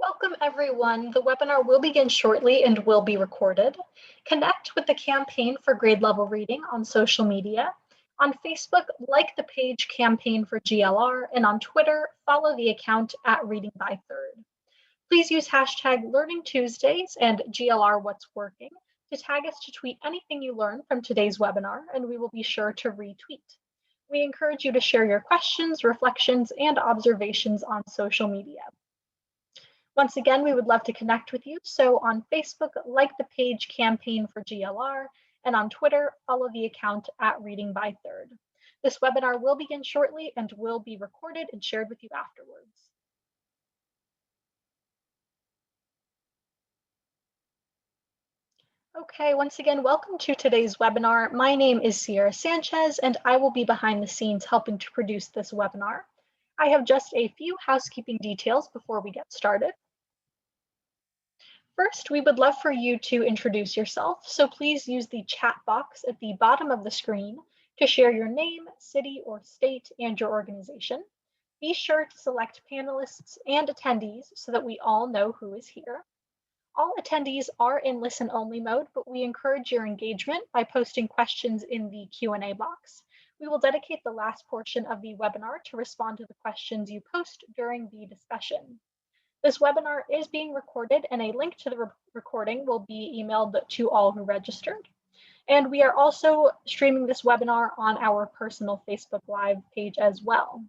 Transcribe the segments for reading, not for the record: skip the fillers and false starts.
Welcome everyone. The webinar will begin shortly and will be recorded. Connect with the campaign for grade level reading on social media. On Facebook, like the page Campaign for GLR, and on Twitter, follow the account at Reading by Third. Please use hashtag Learning Tuesdays and GLR What's Working to tag us to tweet anything you learn from today's webinar, and we will be sure to retweet. We encourage you to share your questions, reflections, and observations on social media. Once again, we would love to connect with you. So on Facebook, like the page Campaign for GLR, and on Twitter, follow the account at Reading by Third. This webinar will begin shortly and will be recorded and shared with you afterwards. Okay, once again, welcome to today's webinar. My name is Sierra Sanchez, and I will be behind the scenes helping to produce this webinar. I have just a few housekeeping details before we get started. First, we would love for you to introduce yourself, so please use the chat box at the bottom of the screen to share your name, city, or state, and your organization. Be sure to select panelists and attendees so that we all know who is here. All attendees are in listen-only mode, but we encourage your engagement by posting questions in the Q&A box. We will dedicate the last portion of the webinar to respond to the questions you post during the discussion. This webinar is being recorded, and a link to the recording will be emailed to all who registered. And we are also streaming this webinar on our personal Facebook Live page as well.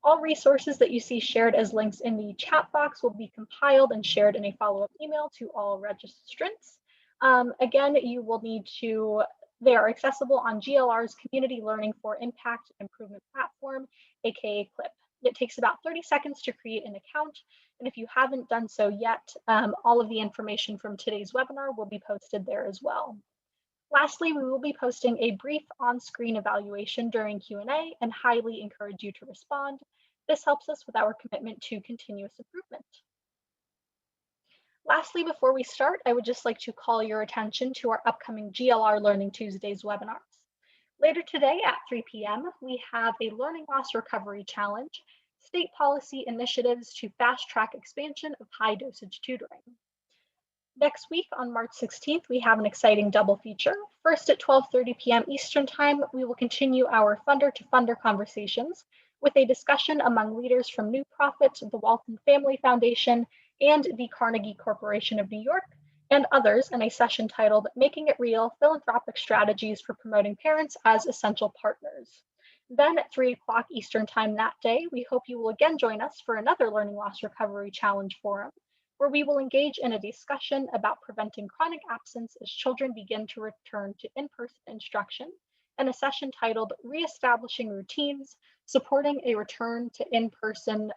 All resources that you see shared as links in the chat box will be compiled and shared in a follow-up email to all registrants. Again, you will need to, they are accessible on GLR's Community Learning for Impact Improvement platform, aka CLIP. It takes about 30 seconds to create an account, and if you haven't done so yet, all of the information from today's webinar will be posted there as well. Lastly, we will be posting a brief on-screen evaluation during Q&A and highly encourage you to respond. This helps us with our commitment to continuous improvement. Lastly, before we start, I would just like to call your attention to our upcoming GLR Learning Tuesdays webinars. Later today at 3 p.m., we have a Learning Loss Recovery Challenge, state policy initiatives to fast-track expansion of high-dosage tutoring. Next week, on March 16th, we have an exciting double feature. First, at 12:30 p.m. Eastern Time, we will continue our funder-to-funder conversations with a discussion among leaders from New Profit, the Walton Family Foundation, and the Carnegie Corporation of New York, and others in a session titled Making It Real, Philanthropic Strategies for Promoting Parents as Essential Partners. Then at 3 o'clock Eastern Time that day, we hope you will again join us for another Learning Loss Recovery Challenge Forum, where we will engage in a discussion about preventing chronic absence as children begin to return to in-person instruction, and a session titled Reestablishing Routines, Supporting a Return to In-Person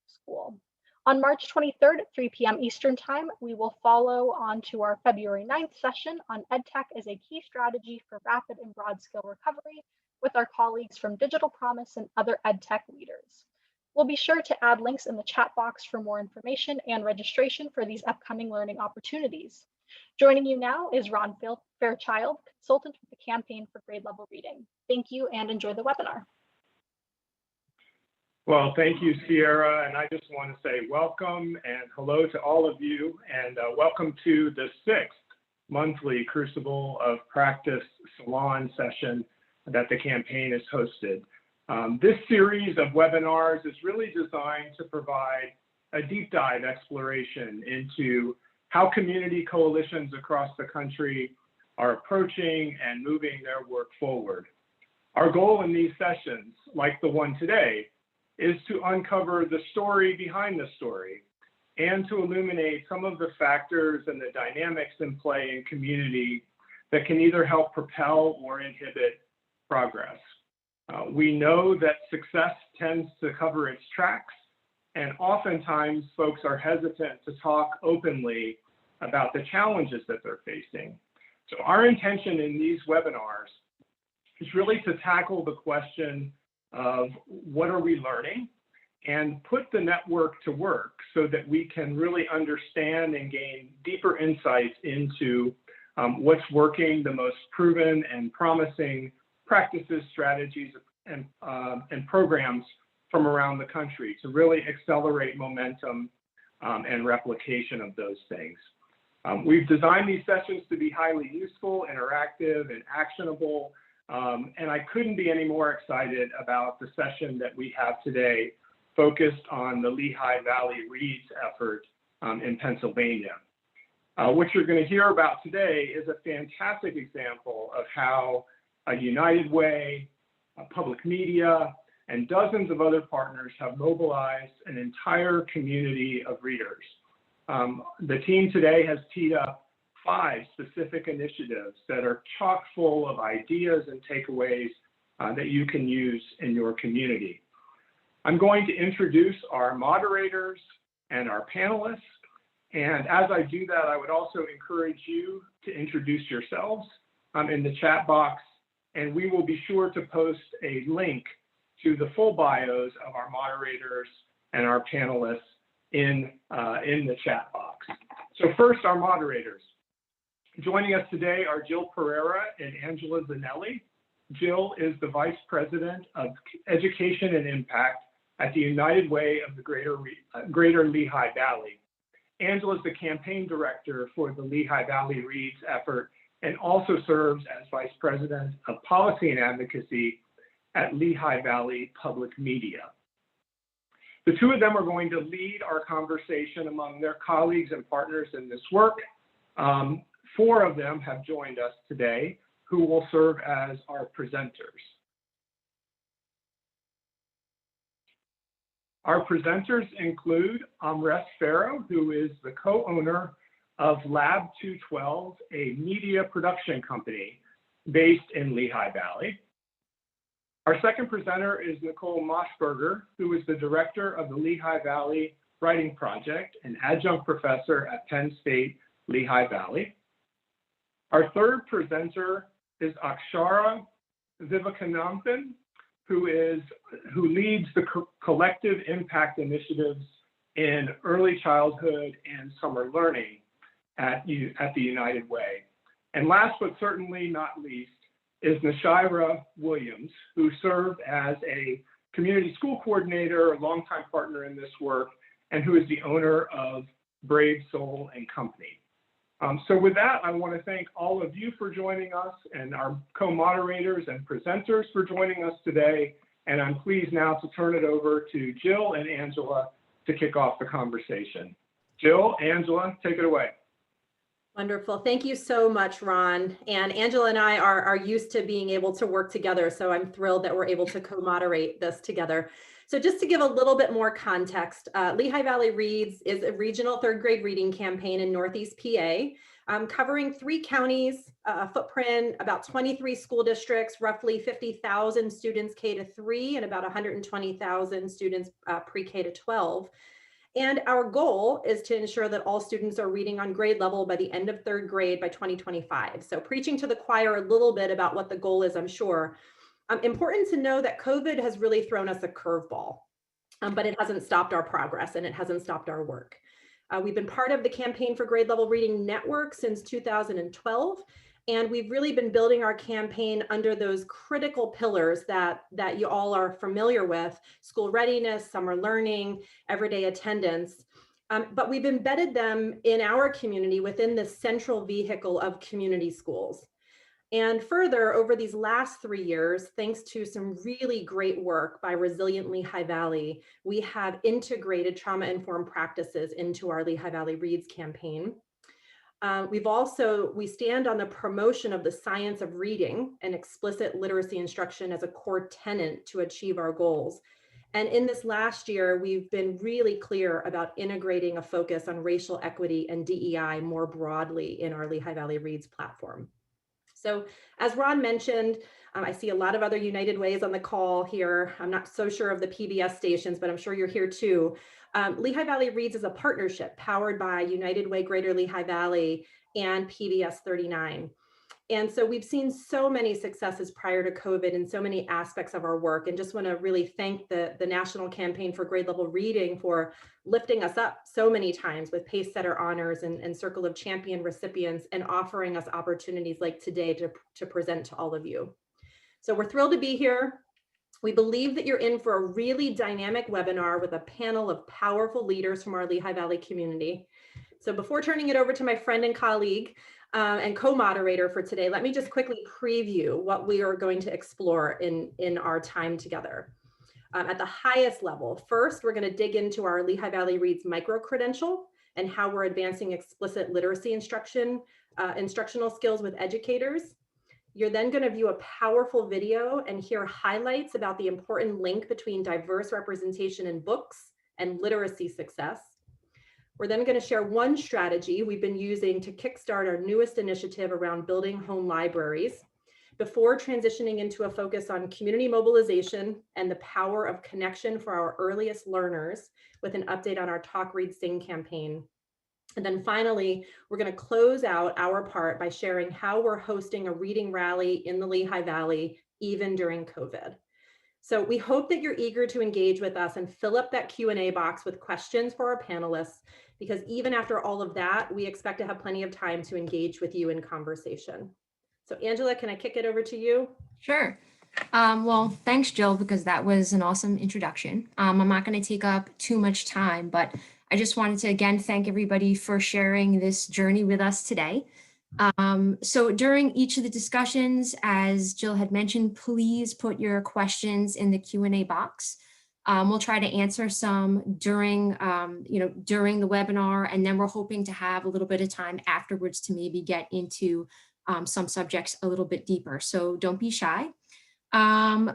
School. On March 23rd at 3 p.m. Eastern Time, we will follow on to our February 9th session on EdTech as a key strategy for rapid and broad-scale recovery with our colleagues from Digital Promise and other EdTech leaders. We'll be sure to add links in the chat box for more information and registration for these upcoming learning opportunities. Joining you now is Ron Fairchild, consultant with the Campaign for Grade Level Reading. Thank you and enjoy the webinar. Well, thank you, Sierra, and I just want to say welcome and hello to all of you, and welcome to the 6th monthly Crucible of Practice Salon session that the campaign has hosted. This series of webinars is really designed to provide a deep dive exploration into how community coalitions across the country are approaching and moving their work forward. Our goal in these sessions, like the one today, is to uncover the story behind the story and to illuminate some of the factors and the dynamics in play in community that can either help propel or inhibit progress. We know that success tends to cover its tracks, and oftentimes folks are hesitant to talk openly about the challenges that they're facing. So our intention in these webinars is really to tackle the question of what are we learning and put the network to work so that we can really understand and gain deeper insights into what's working, the most proven and promising practices, strategies, and programs from around the country to really accelerate momentum and replication of those things. We've designed these sessions to be highly useful, interactive, and actionable, and I couldn't be any more excited about the session that we have today focused on the Lehigh Valley Reads effort in Pennsylvania. What you're going to hear about today is a fantastic example of how a United Way, public media, and dozens of other partners have mobilized an entire community of readers. The team today has teed up 5 specific initiatives that are chock full of ideas and takeaways that you can use in your community. I'm going to introduce our moderators and our panelists. And as I do that, I would also encourage you to introduce yourselves in the chat box, and we will be sure to post a link to the full bios of our moderators and our panelists in the chat box. So first, our moderators. Joining us today are Jill Pereira and Angela Zanelli. Jill is the Vice President of Education and Impact at the United Way of the Greater Lehigh Valley. Angela is the campaign director for the Lehigh Valley Reads effort and also serves as Vice President of Policy and Advocacy at Lehigh Valley Public Media. The two of them are going to lead our conversation among their colleagues and partners in this work. 4 of them have joined us today who will serve as our presenters. Our presenters include Amrest Farrow, who is the co-owner of Lab 212, a media production company based in Lehigh Valley. Our second presenter is Nicole Moschberger, who is the director of the Lehigh Valley Writing Project, an adjunct professor at Penn State, Lehigh Valley. Our third presenter is Akshara Vivekananthan, who leads the collective impact initiatives in early childhood and summer learning at the United Way. And last but certainly not least is Nashira Williams, who served as a community school coordinator, a longtime partner in this work, and who is the owner of Brave Soul and Company. So with that, I want to thank all of you for joining us and our co-moderators and presenters for joining us today. And I'm pleased now to turn it over to Jill and Angela to kick off the conversation. Jill, Angela, take it away. Wonderful. Thank you so much, Ron. And Angela and I are used to being able to work together, so I'm thrilled that we're able to co-moderate this together. So just to give a little bit more context, Lehigh Valley Reads is a regional 3rd grade reading campaign in Northeast PA, covering 3 counties, a footprint, about 23 school districts, roughly 50,000 students K-3, and about 120,000 students pre-K to 12. And our goal is to ensure that all students are reading on grade level by the end of 3rd grade by 2025. So preaching to the choir a little bit about what the goal is, I'm sure. Important to know that COVID has really thrown us a curveball, but it hasn't stopped our progress and it hasn't stopped our work. We've been part of the Campaign for Grade Level Reading Network since 2012. And we've really been building our campaign under those critical pillars that you all are familiar with: school readiness, summer learning, everyday attendance. But we've embedded them in our community within the central vehicle of community schools. And further, over these last 3 years, thanks to some really great work by Resilient Lehigh Valley, we have integrated trauma-informed practices into our Lehigh Valley Reads campaign. We stand on the promotion of the science of reading and explicit literacy instruction as a core tenet to achieve our goals. And in this last year, we've been really clear about integrating a focus on racial equity and DEI more broadly in our Lehigh Valley Reads platform. So as Ron mentioned, I see a lot of other United Ways on the call here. I'm not so sure of the PBS stations, but I'm sure you're here too. Lehigh Valley Reads is a partnership powered by United Way Greater Lehigh Valley and PBS 39. And so we've seen so many successes prior to COVID in so many aspects of our work, and just want to really thank the National Campaign for Grade Level Reading for lifting us up so many times with Pacesetter honors and Circle of Champion recipients, and offering us opportunities like today to present to all of you. So we're thrilled to be here. We believe that you're in for a really dynamic webinar with a panel of powerful leaders from our Lehigh Valley community. So before turning it over to my friend and colleague and co-moderator for today, let me just quickly preview what we are going to explore in our time together. At the highest level, first, we're going to dig into our Lehigh Valley Reads micro-credential and how we're advancing explicit literacy instructional skills with educators. You're then going to view a powerful video and hear highlights about the important link between diverse representation in books and literacy success. We're then going to share one strategy we've been using to kickstart our newest initiative around building home libraries, before transitioning into a focus on community mobilization and the power of connection for our earliest learners with an update on our Talk, Read, Sing campaign. And then finally, we're going to close out our part by sharing how we're hosting a reading rally in the Lehigh Valley, even during COVID. So we hope that you're eager to engage with us and fill up that Q&A box with questions for our panelists, because even after all of that, we expect to have plenty of time to engage with you in conversation. So Angela, can I kick it over to you? Sure. Well, thanks, Jill, because that was an awesome introduction. I'm not going to take up too much time, but I just wanted to again thank everybody for sharing this journey with us today. So during each of the discussions, as Jill had mentioned, please put your questions in the Q&A box. We'll try to answer some during the webinar, and then we're hoping to have a little bit of time afterwards to maybe get into some subjects a little bit deeper. So don't be shy.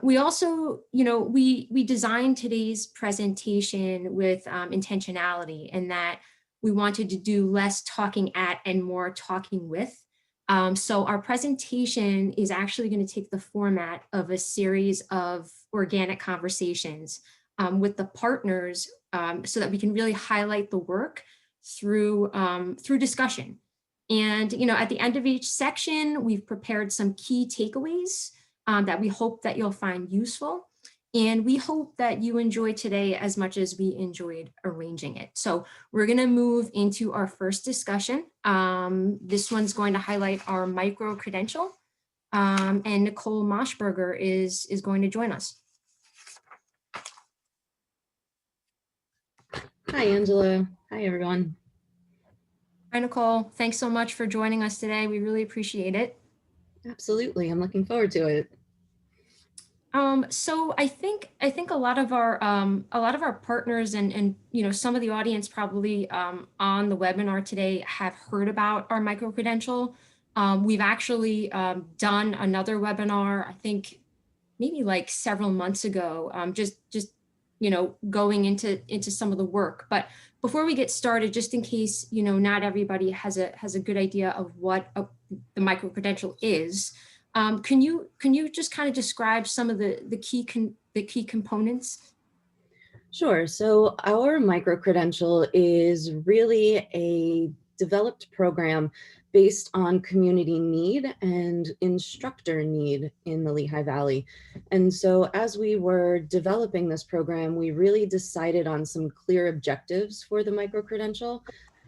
We also, we designed today's presentation with intentionality, in that we wanted to do less talking at and more talking with. So our presentation is actually going to take the format of a series of organic conversations with the partners, so that we can really highlight the work through discussion. And, at the end of each section, we've prepared some key takeaways that we hope that you'll find useful. And we hope that you enjoy today as much as we enjoyed arranging it. So we're going to move into our first discussion. This one's going to highlight our micro-credential. And Nicole Moshberger is going to join us. Hi, Angela. Hi, everyone. Hi, Nicole. Thanks so much for joining us today. We really appreciate it. Absolutely. I'm looking forward to it. So I think a lot of our partners and some of the audience probably on the webinar today have heard about our micro-credential. We've actually done another webinar, I think maybe like several months ago, just going into some of the work. But before we get started, just in case not everybody has a good idea of what the micro-credential is, can you just kind of describe some of the key components? Sure. So our micro-credential is really a developed program based on community need and instructor need in the Lehigh Valley. And so as we were developing this program, we really decided on some clear objectives for the micro-credential.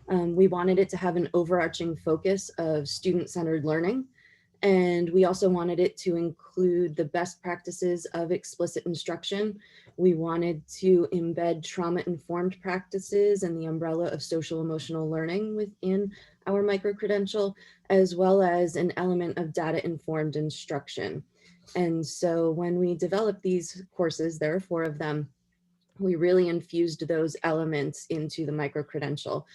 We wanted it to have an overarching focus of student-centered learning. And we also wanted it to include the best practices of explicit instruction. We wanted to embed trauma-informed practices and the umbrella of social emotional learning within our micro-credential, as well as an element of data-informed instruction. And so when we developed these courses, there are 4 of them, we really infused those elements into the micro-credential.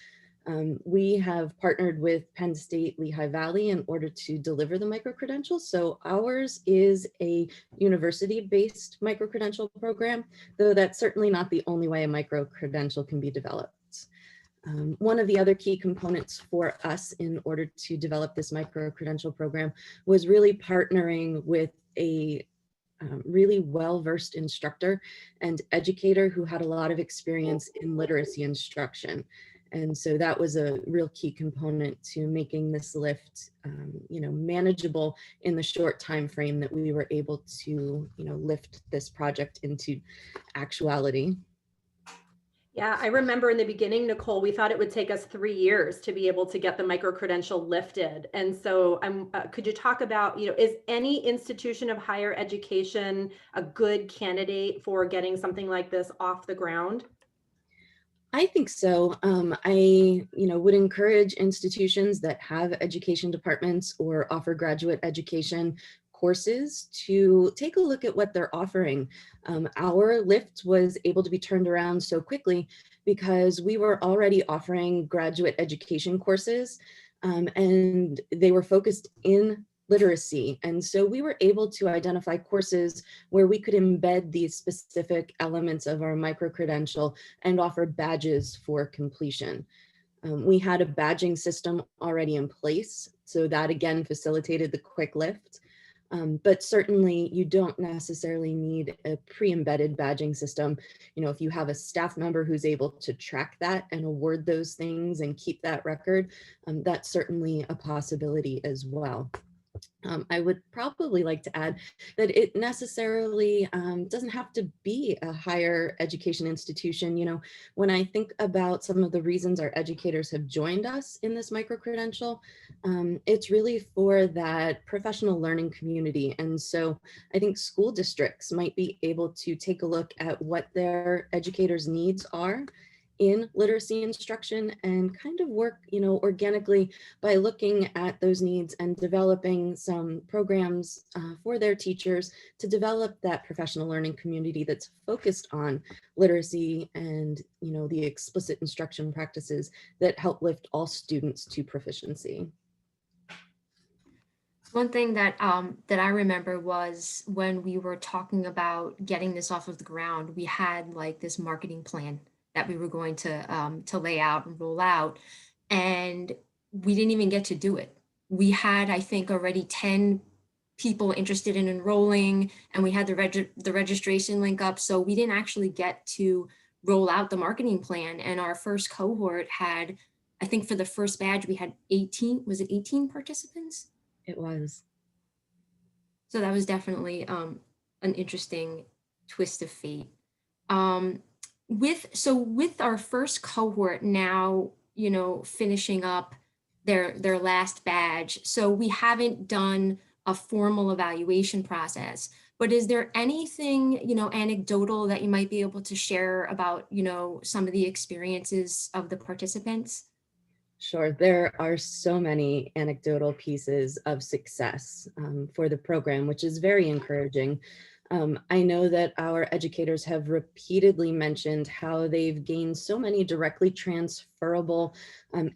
We have partnered with Penn State Lehigh Valley in order to deliver the micro-credential. So ours is a university-based micro-credential program, though that's certainly not the only way a micro-credential can be developed. One of the other key components for us in order to develop this micro-credential program was really partnering with a really well-versed instructor and educator who had a lot of experience in literacy instruction. And so that was a real key component to making this lift, manageable in the short time frame that we were able to, lift this project into actuality. Yeah, I remember in the beginning, Nicole, we thought it would take us 3 years to be able to get the micro-credential lifted. And so could you talk about, is any institution of higher education a good candidate for getting something like this off the ground? I think so. I, would encourage institutions that have education departments or offer graduate education courses to take a look at what they're offering. Our lift was able to be turned around so quickly because we were already offering graduate education courses, and they were focused in literacy. And so we were able to identify courses where we could embed these specific elements of our micro-credential and offer badges for completion. We had a badging system already in place, so that again facilitated the quick lift. But certainly you don't necessarily need a pre-embedded badging system. If you have a staff member who's able to track that and award those things and keep that record, that's certainly a possibility as well. I would probably like to add that it necessarily doesn't have to be a higher education institution. When I think about some of the reasons our educators have joined us in this micro-credential, it's really for that professional learning community. And so I think school districts might be able to take a look at what their educators' needs are in literacy instruction and kind of work, organically by looking at those needs and developing some programs for their teachers to develop that professional learning community that's focused on literacy and, the explicit instruction practices that help lift all students to proficiency. One thing that that I remember was when we were talking about getting this off of the ground, we had like this marketing plan that we were going to lay out and roll out, and we didn't even get to do it. We had, I think, already 10 people interested in enrolling, and we had the registration link up, so we didn't actually get to roll out the marketing plan. And our first cohort had, I think, for the first badge we had 18. Was it 18 participants? It was. So that was definitely an interesting twist of fate. With our first cohort now, finishing up their last badge, so we haven't done a formal evaluation process. But is there anything, anecdotal that you might be able to share about, some of the experiences of the participants? Sure, there are so many anecdotal pieces of success for the program, which is very encouraging. I know that our educators have repeatedly mentioned how they've gained so many directly transferable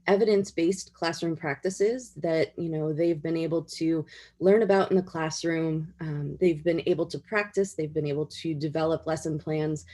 evidence-based classroom practices that they've been able to learn about in the classroom. They've been able to practice, they've been able to develop lesson plans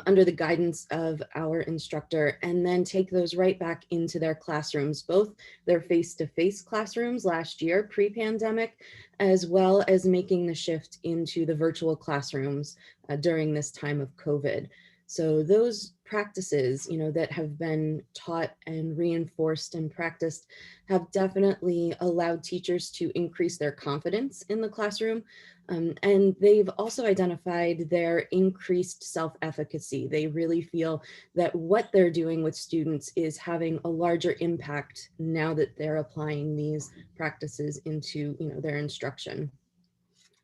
under the guidance of our instructor, and then take those right back into their classrooms, both their face-to-face classrooms last year pre-pandemic, as well as making the shift into the virtual classrooms during this time of COVID. So those practices, that have been taught and reinforced and practiced have definitely allowed teachers to increase their confidence in the classroom. And they've also identified their increased self-efficacy. They really feel that what they're doing with students is having a larger impact now that they're applying these practices into their instruction.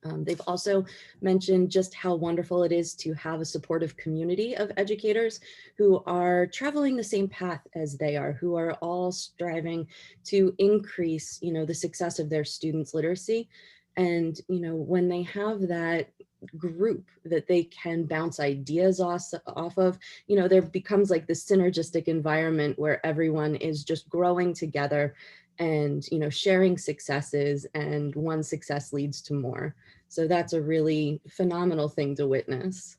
They've also mentioned just how wonderful it is to have a supportive community of educators who are traveling the same path as they are, who are all striving to increase, the success of their students' literacy. And, when they have that group that they can bounce ideas off of, there becomes like this synergistic environment where everyone is just growing together and, sharing successes, and one success leads to more. So that's a really phenomenal thing to witness.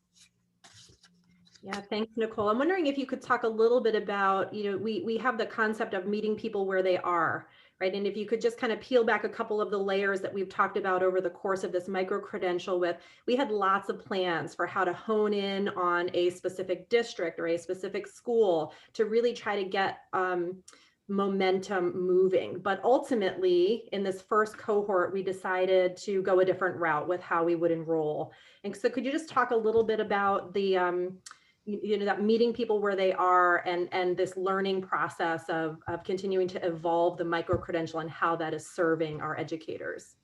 Yeah, thanks, Nicole. I'm wondering if you could talk a little bit about, we have the concept of meeting people where they are, right? And if you could just kind of peel back a couple of the layers that we've talked about over the course of this micro-credential we had lots of plans for how to hone in on a specific district or a specific school to really try to get momentum moving. But ultimately, in this first cohort, we decided to go a different route with how we would enroll. And so could you just talk a little bit about the that meeting people where they are, and this learning process of continuing to evolve the micro credential and how that is serving our educators.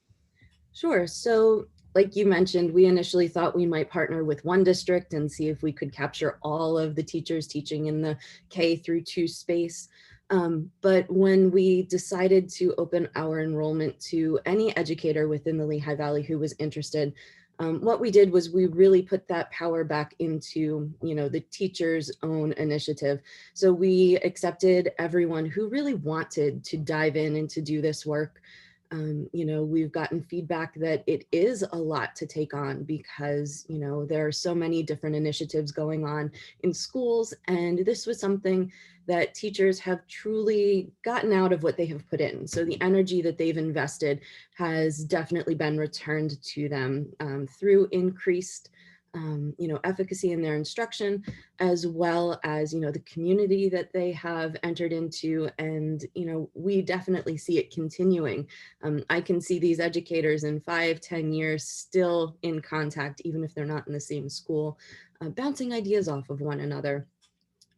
Sure. So, like you mentioned, we initially thought we might partner with one district and see if we could capture all of the teachers teaching in the K through 2 space. But when we decided to open our enrollment to any educator within the Lehigh Valley who was interested, what we did was we really put that power back into, the teacher's own initiative. So we accepted everyone who really wanted to dive in and to do this work. We've gotten feedback that it is a lot to take on because, there are so many different initiatives going on in schools. And this was something that teachers have truly gotten out of what they have put in. So the energy that they've invested has definitely been returned to them through increased efficacy in their instruction, as well as, the community that they have entered into. And, we definitely see it continuing. I can see these educators in 5-10 years still in contact, even if they're not in the same school, bouncing ideas off of one another.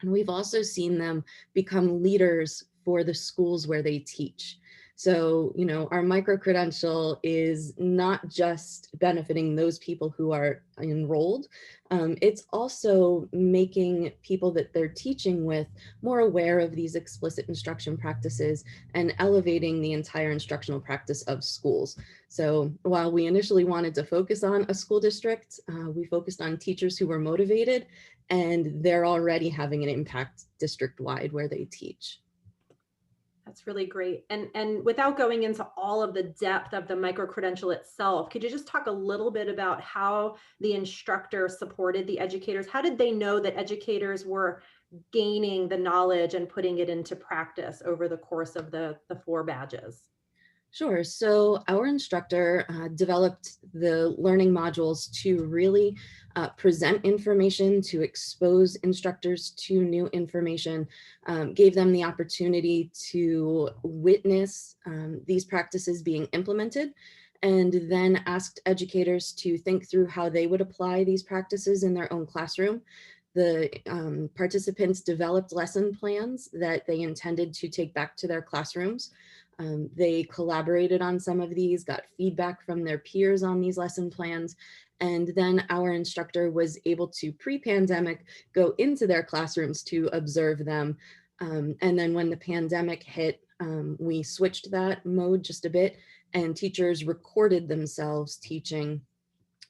And we've also seen them become leaders for the schools where they teach. So, our micro-credential is not just benefiting those people who are enrolled, it's also making people that they're teaching with more aware of these explicit instruction practices and elevating the entire instructional practice of schools. So while we initially wanted to focus on a school district, we focused on teachers who were motivated, and they're already having an impact district-wide where they teach. That's really great. And without going into all of the depth of the micro-credential itself, could you just talk a little bit about how the instructor supported the educators? How did they know that educators were gaining the knowledge and putting it into practice over the course of the 4 badges? Sure. So our instructor developed the learning modules to really present information, to expose instructors to new information, gave them the opportunity to witness these practices being implemented, and then asked educators to think through how they would apply these practices in their own classroom. The participants developed lesson plans that they intended to take back to their classrooms. They collaborated on some of these, got feedback from their peers on these lesson plans, and then our instructor was able to, pre-pandemic, go into their classrooms to observe them. And then when the pandemic hit, we switched that mode just a bit, and teachers recorded themselves teaching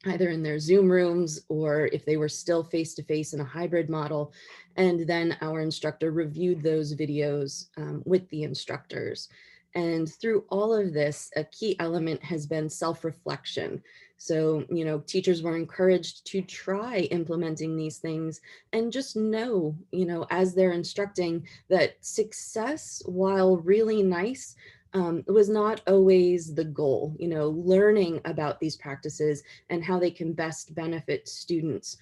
either in their Zoom rooms or if they were still face-to-face in a hybrid model. And then our instructor reviewed those videos with the instructors. And through all of this, a key element has been self-reflection. So, teachers were encouraged to try implementing these things and just know, as they're instructing, that success, while really nice, was not always the goal. Learning about these practices and how they can best benefit students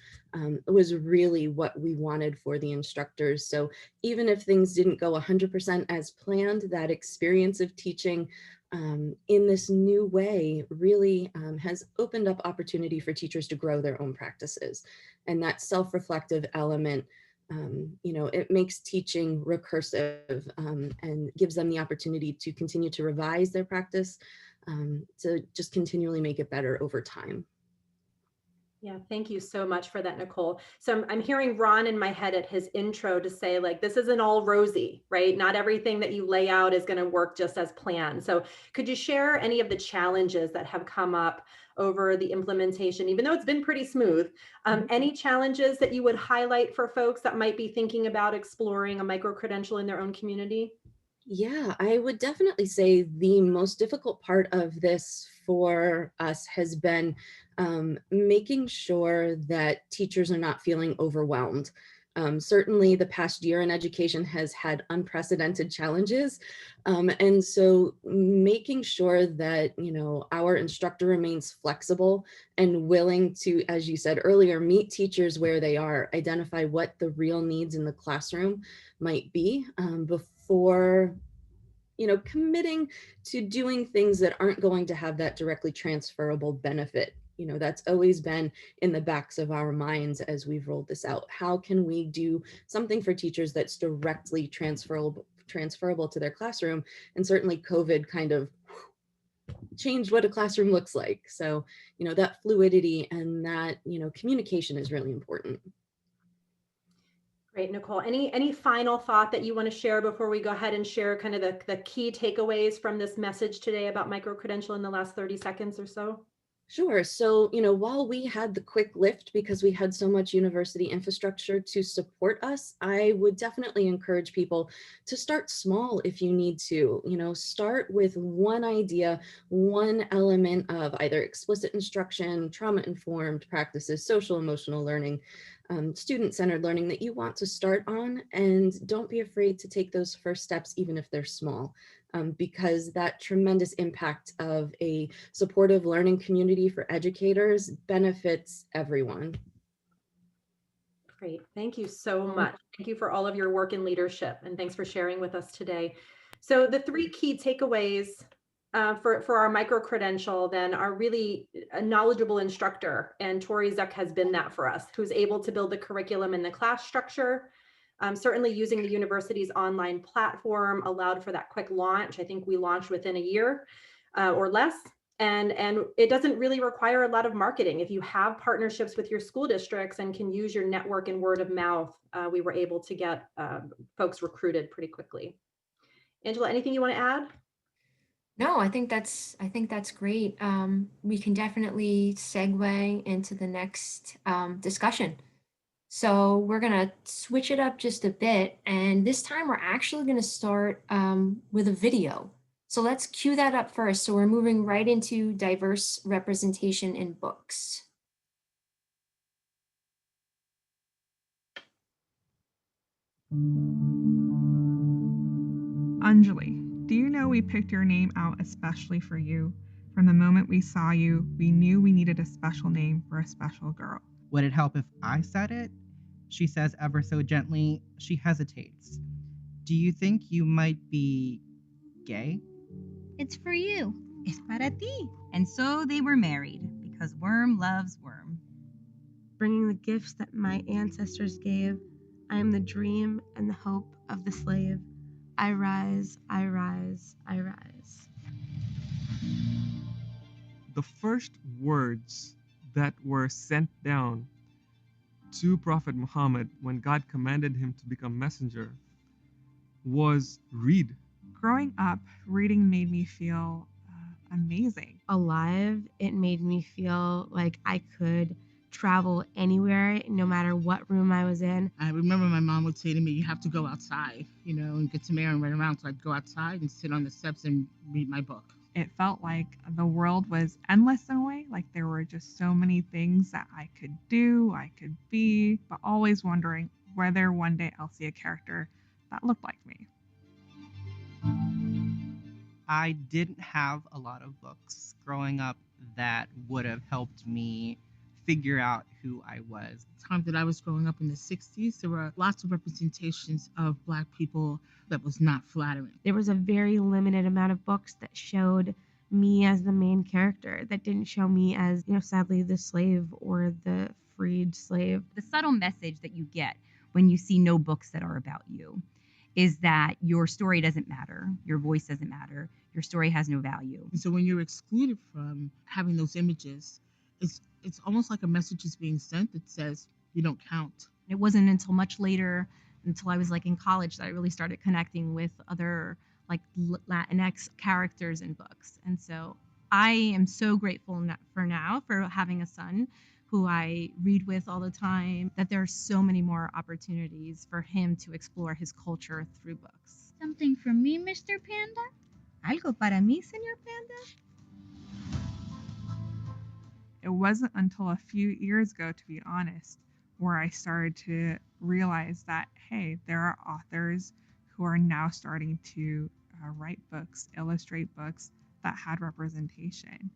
was really what we wanted for the instructors. So even if things didn't go 100% as planned, that experience of teaching in this new way really has opened up opportunity for teachers to grow their own practices. And that self-reflective element, it makes teaching recursive and gives them the opportunity to continue to revise their practice, to just continually make it better over time. Yeah, thank you so much for that, Nicole. So I'm hearing Ron in my head at his intro to say, like, this isn't all rosy, right? Not everything that you lay out is going to work just as planned. So could you share any of the challenges that have come up over the implementation, even though it's been pretty smooth? Any challenges that you would highlight for folks that might be thinking about exploring a micro-credential in their own community? Yeah, I would definitely say the most difficult part of this for us has been making sure that teachers are not feeling overwhelmed. Certainly the past year in education has had unprecedented challenges. And so making sure that, our instructor remains flexible and willing to, as you said earlier, meet teachers where they are, identify what the real needs in the classroom might be before committing to doing things that aren't going to have that directly transferable benefit That's always been in the backs of our minds as we've rolled this out. How can we do something for teachers that's directly transferable to their classroom? And certainly COVID kind of changed what a classroom looks like. So, that fluidity and that, communication is really important. Great, Nicole. Any final thought that you want to share before we go ahead and share kind of the key takeaways from this message today about microcredential in the last 30 seconds or so? Sure. So, while we had the quick lift because we had so much university infrastructure to support us, I would definitely encourage people to start small if you need to. Start with one idea, one element of either explicit instruction, trauma-informed practices, social emotional learning, student-centered learning that you want to start on, and don't be afraid to take those first steps, even if they're small. Because that tremendous impact of a supportive learning community for educators benefits everyone. Great. Thank you so much. Thank you for all of your work and leadership, and thanks for sharing with us today. So the three key takeaways for our micro-credential then are really a knowledgeable instructor, and Tori Zuck has been that for us, who's able to build the curriculum and the class structure. Certainly using the university's online platform allowed for that quick launch. I think we launched within a year or less. And it doesn't really require a lot of marketing. If you have partnerships with your school districts and can use your network and word of mouth, we were able to get folks recruited pretty quickly. Angela, anything you want to add? No, I think that's great. We can definitely segue into the next discussion. So we're gonna switch it up just a bit, and this time we're actually gonna start with a video. So let's cue that up first. So we're moving right into diverse representation in books. Anjali, do you know we picked your name out especially for you? From the moment we saw you, we knew we needed a special name for a special girl. Would it help if I said it? She says ever so gently. She hesitates. Do you think you might be gay? It's for you. Es para ti. And so they were married because worm loves worm. Bringing the gifts that my ancestors gave, I am the dream and the hope of the slave. I rise, I rise, I rise. The first words that were sent down to Prophet Muhammad when God commanded him to become messenger was read. Growing up, reading made me feel amazing. Alive, it made me feel like I could travel anywhere, no matter what room I was in. I remember my mom would say to me, you have to go outside, and get some air and run around. So I'd go outside and sit on the steps and read my book. It felt like the world was endless in a way, like there were just so many things that I could do, I could be, but always wondering whether one day I'll see a character that looked like me. I didn't have a lot of books growing up that would have helped me figure out who I was. The time that I was growing up in the 60s, there were lots of representations of Black people that was not flattering. There was a very limited amount of books that showed me as the main character, that didn't show me as, sadly, the slave or the freed slave. The subtle message that you get when you see no books that are about you is that your story doesn't matter, your voice doesn't matter, your story has no value. And so when you're excluded from having those images, it's almost like a message is being sent that says you don't count. It wasn't until much later, until I was in college, that I really started connecting with other Latinx characters in books. And so I am so grateful for having a son who I read with all the time, that there are so many more opportunities for him to explore his culture through books. Something for me, Mr. Panda? Algo para mí, Señor Panda? It wasn't until a few years ago, to be honest, where I started to realize that, hey, there are authors who are now starting to write books, illustrate books that had representation.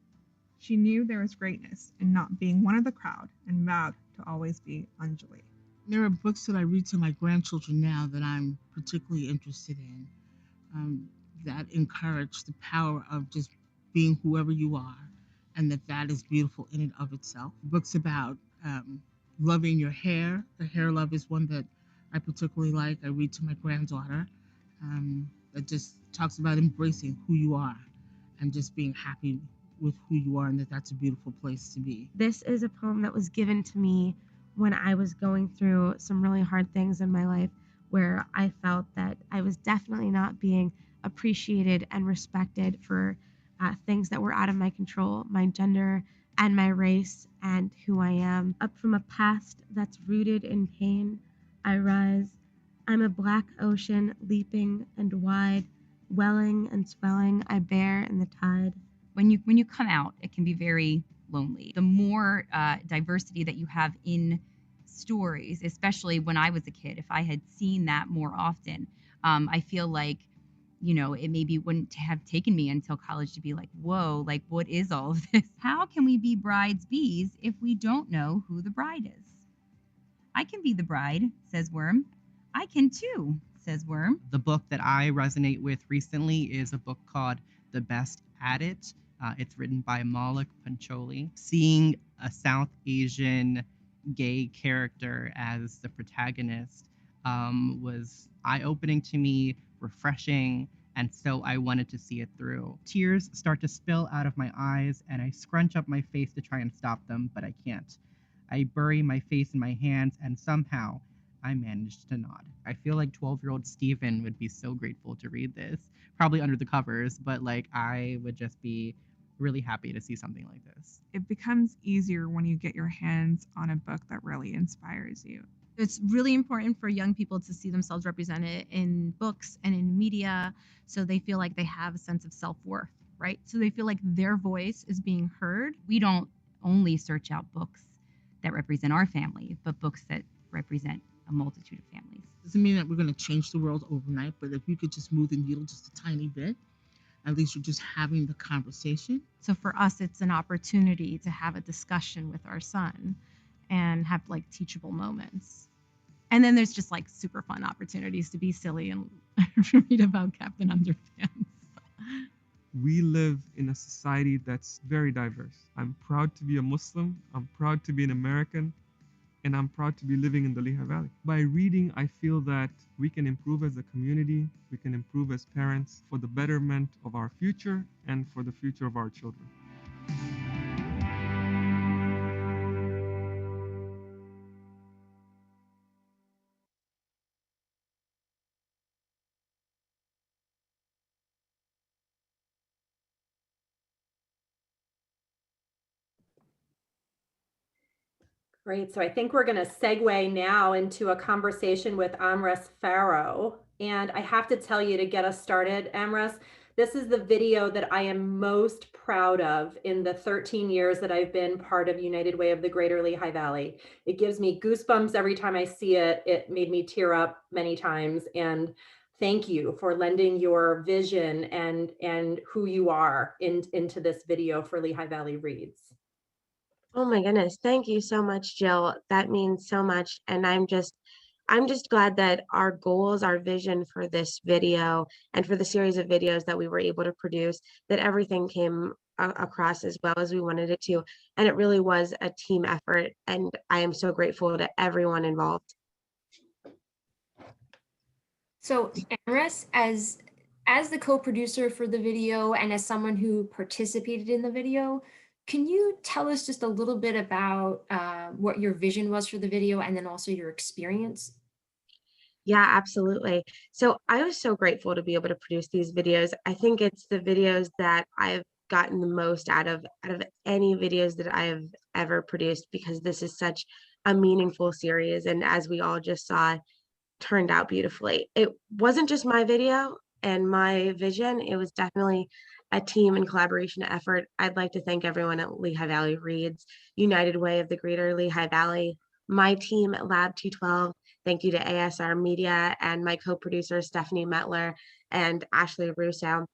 She knew there was greatness in not being one of the crowd and vowed to always be Anjali. There are books that I read to my grandchildren now that I'm particularly interested in, that encourage the power of just being whoever you are and that is beautiful in and of itself. Books about loving your hair. The hair love is one that I particularly like. I read to my granddaughter. That just talks about embracing who you are and just being happy with who you are, and that's a beautiful place to be. This is a poem that was given to me when I was going through some really hard things in my life, where I felt that I was definitely not being appreciated and respected for things that were out of my control, my gender and my race and who I am. Up from a past that's rooted in pain, I rise. I'm a black ocean, leaping and wide, welling and swelling, I bear in the tide. When you come out, it can be very lonely. The more diversity that you have in stories, especially when I was a kid, if I had seen that more often, I feel like, it maybe wouldn't have taken me until college to be like, whoa, like, what is all of this? How can we be brides bees if we don't know who the bride is? I can be the bride, says Worm. I can too, says Worm. The book that I resonate with recently is a book called The Best at It. It's written by Malik Pancholi. Seeing a South Asian gay character as the protagonist was eye-opening to me, refreshing, and so I wanted to see it through. Tears start to spill out of my eyes, and I scrunch up my face to try and stop them, but I can't. I bury my face in my hands, and somehow I managed to nod. I feel like 12-year-old Steven would be so grateful to read this, probably under the covers, but like I would just be really happy to see something like this. It becomes easier when you get your hands on a book that really inspires you. It's really important for young people to see themselves represented in books and in media, so they feel like they have a sense of self-worth, right? So they feel like their voice is being heard. We don't only search out books that represent our family, but books that represent a multitude of families. Doesn't mean that we're going to change the world overnight, but if you could just move the needle just a tiny bit, at least you're just having the conversation. So for us, it's an opportunity to have a discussion with our son and have like teachable moments. And then there's just like super fun opportunities to be silly and read about Captain Underpants. We live in a society that's very diverse. I'm proud to be a Muslim, I'm proud to be an American, and I'm proud to be living in the Lehigh Valley. By reading, I feel that we can improve as a community, we can improve as parents for the betterment of our future and for the future of our children. Great. So I think we're going to segue now into a conversation with Amras Farrow. And I have to tell you, to get us started, Amras, this is the video that I am most proud of in the 13 years that I've been part of United Way of the Greater Lehigh Valley. It gives me goosebumps every time I see it. It made me tear up many times. And thank you for lending your vision and who you are into this video for Lehigh Valley Reads. Oh my goodness. Thank you so much, Jill. That means so much. And I'm just glad that our goals, our vision for this video and for the series of videos that we were able to produce, that everything came across as well as we wanted it to. And it really was a team effort. And I am so grateful to everyone involved. So Amras, as the co-producer for the video and as someone who participated in the video, can you tell us just a little bit about what your vision was for the video and then also your experience? Yeah, absolutely. So I was so grateful to be able to produce these videos. I think it's the videos that I've gotten the most out of any videos that I have ever produced, because this is such a meaningful series. And as we all just saw, turned out beautifully. It wasn't just my video and my vision, it was definitely a team and collaboration effort. I'd like to thank everyone at Lehigh Valley Reads, United Way of the Greater Lehigh Valley, my team at Lab 212. Thank you to ASR Media and my co-producers, Stephanie Metler and Ashley Russo.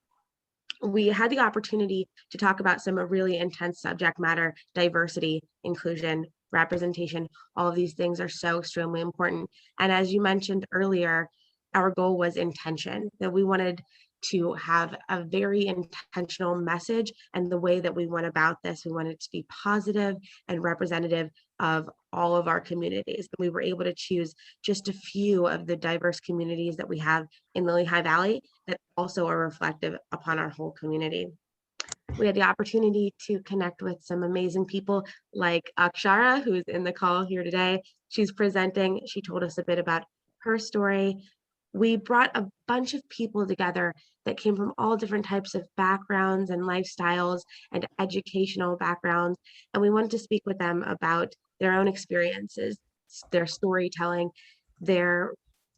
We had the opportunity to talk about some really intense subject matter: diversity, inclusion, representation. All of these things are so extremely important. And as you mentioned earlier, our goal was intention, that we wanted to have a very intentional message. And the way that we went about this, we wanted to be positive and representative of all of our communities. We were able to choose just a few of the diverse communities that we have in the Lehigh Valley that also are reflective upon our whole community. We had the opportunity to connect with some amazing people like Akshara, who's in the call here today. She's presenting. She told us a bit about her story. We brought a bunch of people together that came from all different types of backgrounds and lifestyles and educational backgrounds. And we wanted to speak with them about their own experiences, their storytelling, their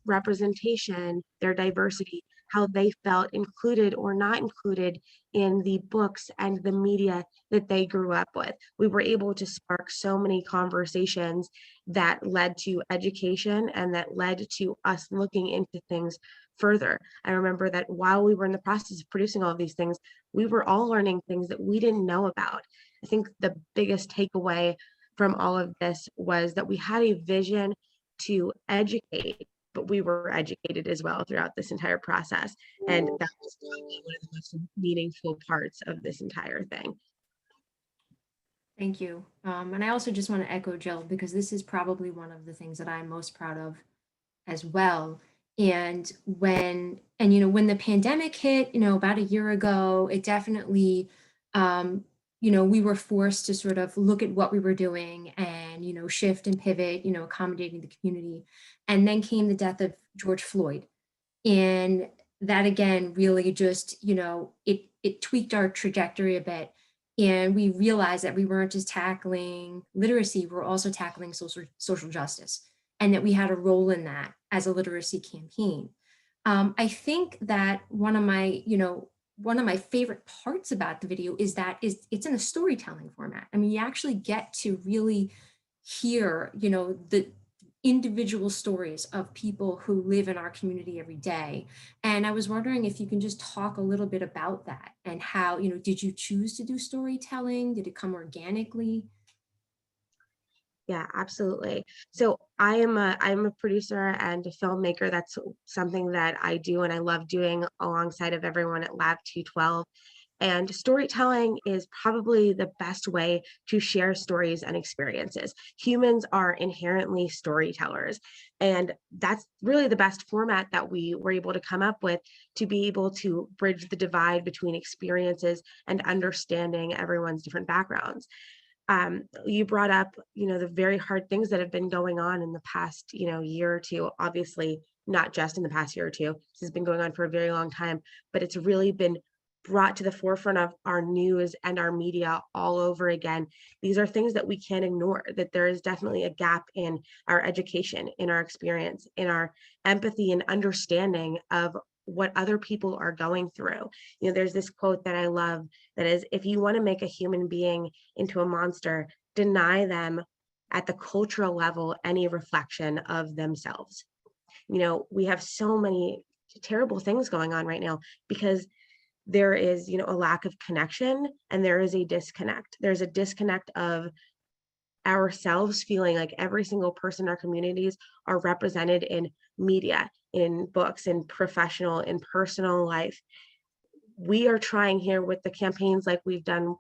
representation, their diversity, how they felt included or not included in the books and the media that they grew up with. We were able to spark so many conversations that led to education and that led to us looking into things further. I remember that while we were in the process of producing all of these things, we were all learning things that we didn't know about. I think the biggest takeaway from all of this was that we had a vision to educate, but we were educated as well throughout this entire process. And that was probably one of the most meaningful parts of this entire thing. Thank you. And I also just want to echo Jill, because this is probably one of the things that I'm most proud of as well. And when the pandemic hit, about a year ago, it definitely, we were forced to sort of look at what we were doing and, shift and pivot, accommodating the community. And then came the death of George Floyd. And that again, really just, it tweaked our trajectory a bit. And we realized that we weren't just tackling literacy, we're also tackling social justice, and that we had a role in that as a literacy campaign. I think that one of my favorite parts about the video is that it's in a storytelling format. I mean, you actually get to really hear, the individual stories of people who live in our community every day. And I was wondering if you can just talk a little bit about that and how, did you choose to do storytelling? Did it come organically? Yeah, absolutely. So I'm a producer and a filmmaker. That's something that I do and I love doing alongside of everyone at Lab 212. And storytelling is probably the best way to share stories and experiences. Humans are inherently storytellers, and that's really the best format that we were able to come up with to be able to bridge the divide between experiences and understanding everyone's different backgrounds. You brought up, the very hard things that have been going on in the past, year or two. Obviously, not just in the past year or two. This has been going on for a very long time, but it's really been brought to the forefront of our news and our media all over again. These are things that we can't ignore, that there is definitely a gap in our education, in our experience, in our empathy and understanding of what other people are going through. There's this quote that I love that is, if you want to make a human being into a monster, deny them at the cultural level any reflection of themselves. We have so many terrible things going on right now because there is, a lack of connection and there is a disconnect. There's a disconnect of ourselves feeling like every single person in our communities are represented in media, in books, in professional, in personal life. We are trying here with the campaigns like we've done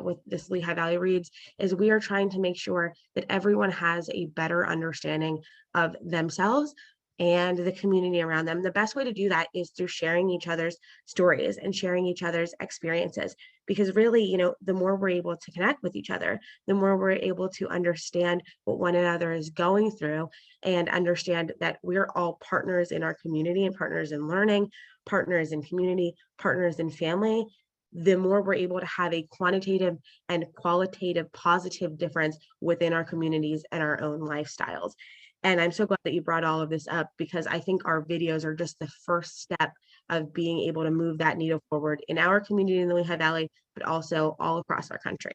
with this Lehigh Valley Reads, is we are trying to make sure that everyone has a better understanding of themselves and the community around them. The best way to do that is through sharing each other's stories and sharing each other's experiences. Because really, the more we're able to connect with each other, the more we're able to understand what one another is going through and understand that we're all partners in our community and partners in learning, partners in community, partners in family. The more we're able to have a quantitative and qualitative positive difference within our communities and our own lifestyles. And I'm so glad that you brought all of this up, because I think our videos are just the first step of being able to move that needle forward in our community in the Lehigh Valley, but also all across our country.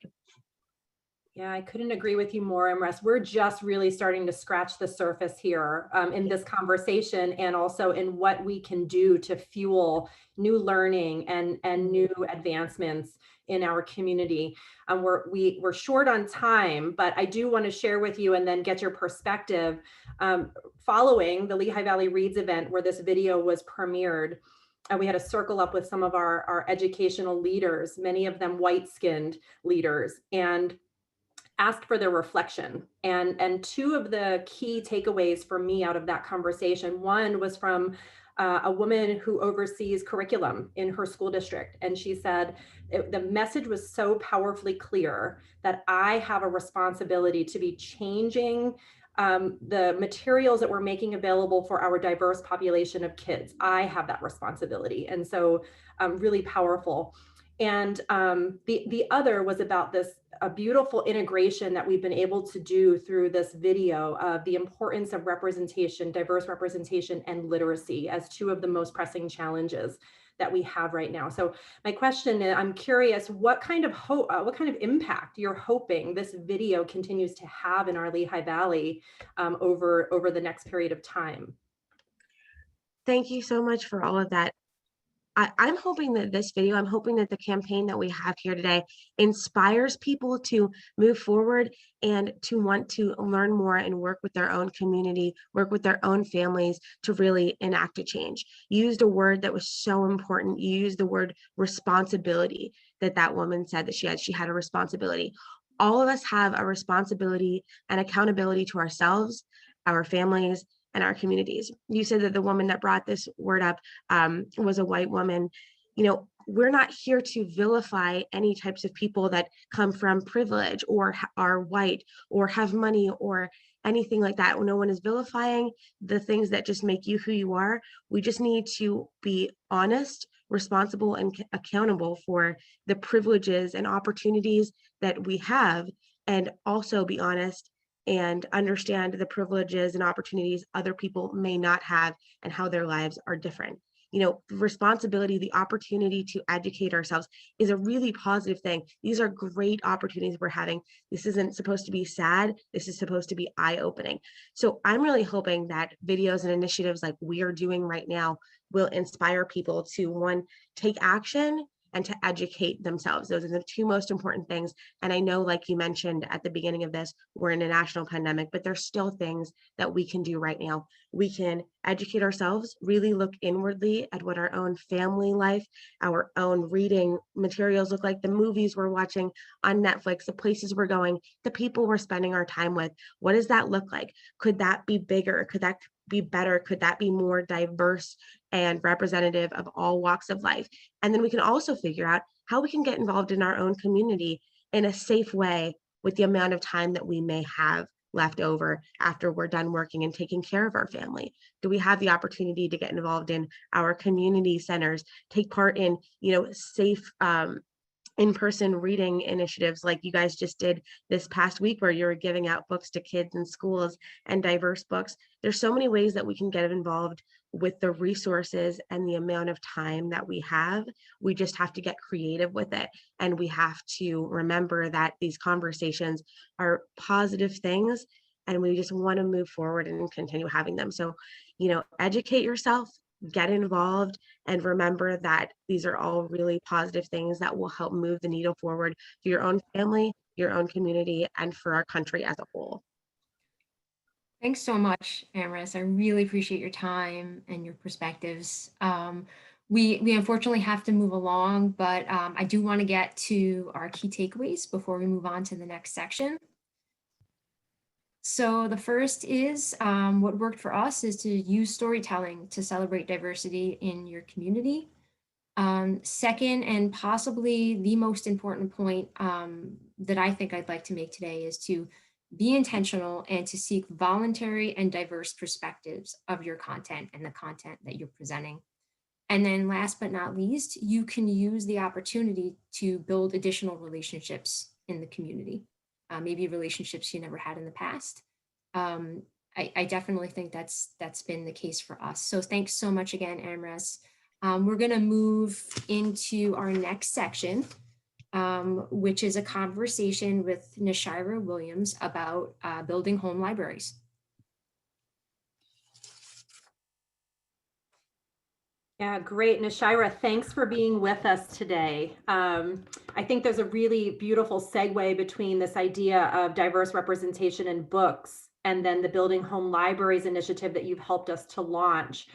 Yeah, I couldn't agree with you more, Imres. We're just really starting to scratch the surface here in this conversation, and also in what we can do to fuel new learning and new advancements in our community. We're short on time, but I do want to share with you and then get your perspective. Following the Lehigh Valley Reads event where this video was premiered, we had a circle up with some of our educational leaders, many of them white-skinned leaders, and asked for their reflection. And two of the key takeaways for me out of that conversation, one was from a woman who oversees curriculum in her school district. And she said, the message was so powerfully clear that I have a responsibility to be changing the materials that we're making available for our diverse population of kids. I have that responsibility. And so really powerful. And the other was about this a beautiful integration that we've been able to do through this video of the importance of representation, diverse representation, and literacy as two of the most pressing challenges that we have right now. So my question is, I'm curious, what kind of impact you're hoping this video continues to have in our Lehigh Valley over the next period of time? Thank you so much for all of that. I'm hoping that this video, I'm hoping that the campaign that we have here today inspires people to move forward and to want to learn more and work with their own community, work with their own families to really enact a change. You used a word that was so important. You used the word responsibility, that woman said that she had a responsibility. All of us have a responsibility and accountability to ourselves, our families, and our communities. You said that the woman that brought this word up was a white woman. You know, we're not here to vilify any types of people that come from privilege or are white or have money or anything like that. No one is vilifying the things that just make you who you are. We just need to be honest, responsible, and accountable for the privileges and opportunities that we have, and also be honest and understand the privileges and opportunities other people may not have and how their lives are different. You know, responsibility, the opportunity to educate ourselves is a really positive thing. These are great opportunities we're having. This isn't supposed to be sad. This is supposed to be eye-opening. So I'm really hoping that videos and initiatives like we are doing right now will inspire people to, one, take action and to educate themselves. Those are the two most important things. And I know, like you mentioned at the beginning of this, we're in a national pandemic, but there's still things that we can do right now. We can educate ourselves, really look inwardly at what our own family life, our own reading materials look like, the movies we're watching on Netflix, the places we're going, the people we're spending our time with. What does that look like? Could that be bigger? Could that be better? Could that be more diverse and representative of all walks of life? And then we can also figure out how we can get involved in our own community in a safe way with the amount of time that we may have left over after we're done working and taking care of our family. Do we have the opportunity to get involved in our community centers, take part in, safe in-person reading initiatives like you guys just did this past week, where you were giving out books to kids in schools and diverse books? There's so many ways that we can get involved with the resources and the amount of time that we have. We just have to get creative with it. And we have to remember that these conversations are positive things, and we just want to move forward and continue having them. So, educate yourself, get involved, and remember that these are all really positive things that will help move the needle forward for your own family, your own community, and for our country as a whole. Thanks so much, Amris. I really appreciate your time and your perspectives. We unfortunately have to move along, but I do want to get to our key takeaways before we move on to the next section. So the first is what worked for us is to use storytelling to celebrate diversity in your community. Second, and possibly the most important point that I think I'd like to make today, is to be intentional and to seek voluntary and diverse perspectives of your content and the content that you're presenting. And then last but not least, you can use the opportunity to build additional relationships in the community, maybe relationships you never had in the past. I definitely think that's been the case for us. So thanks so much again, Amris. We're going to move into our next section, which is a conversation with Nashira Williams about building home libraries. Yeah, great. Nashira, thanks for being with us today. I think there's a really beautiful segue between this idea of diverse representation in books and then the Building Home Libraries initiative that you've helped us to launch.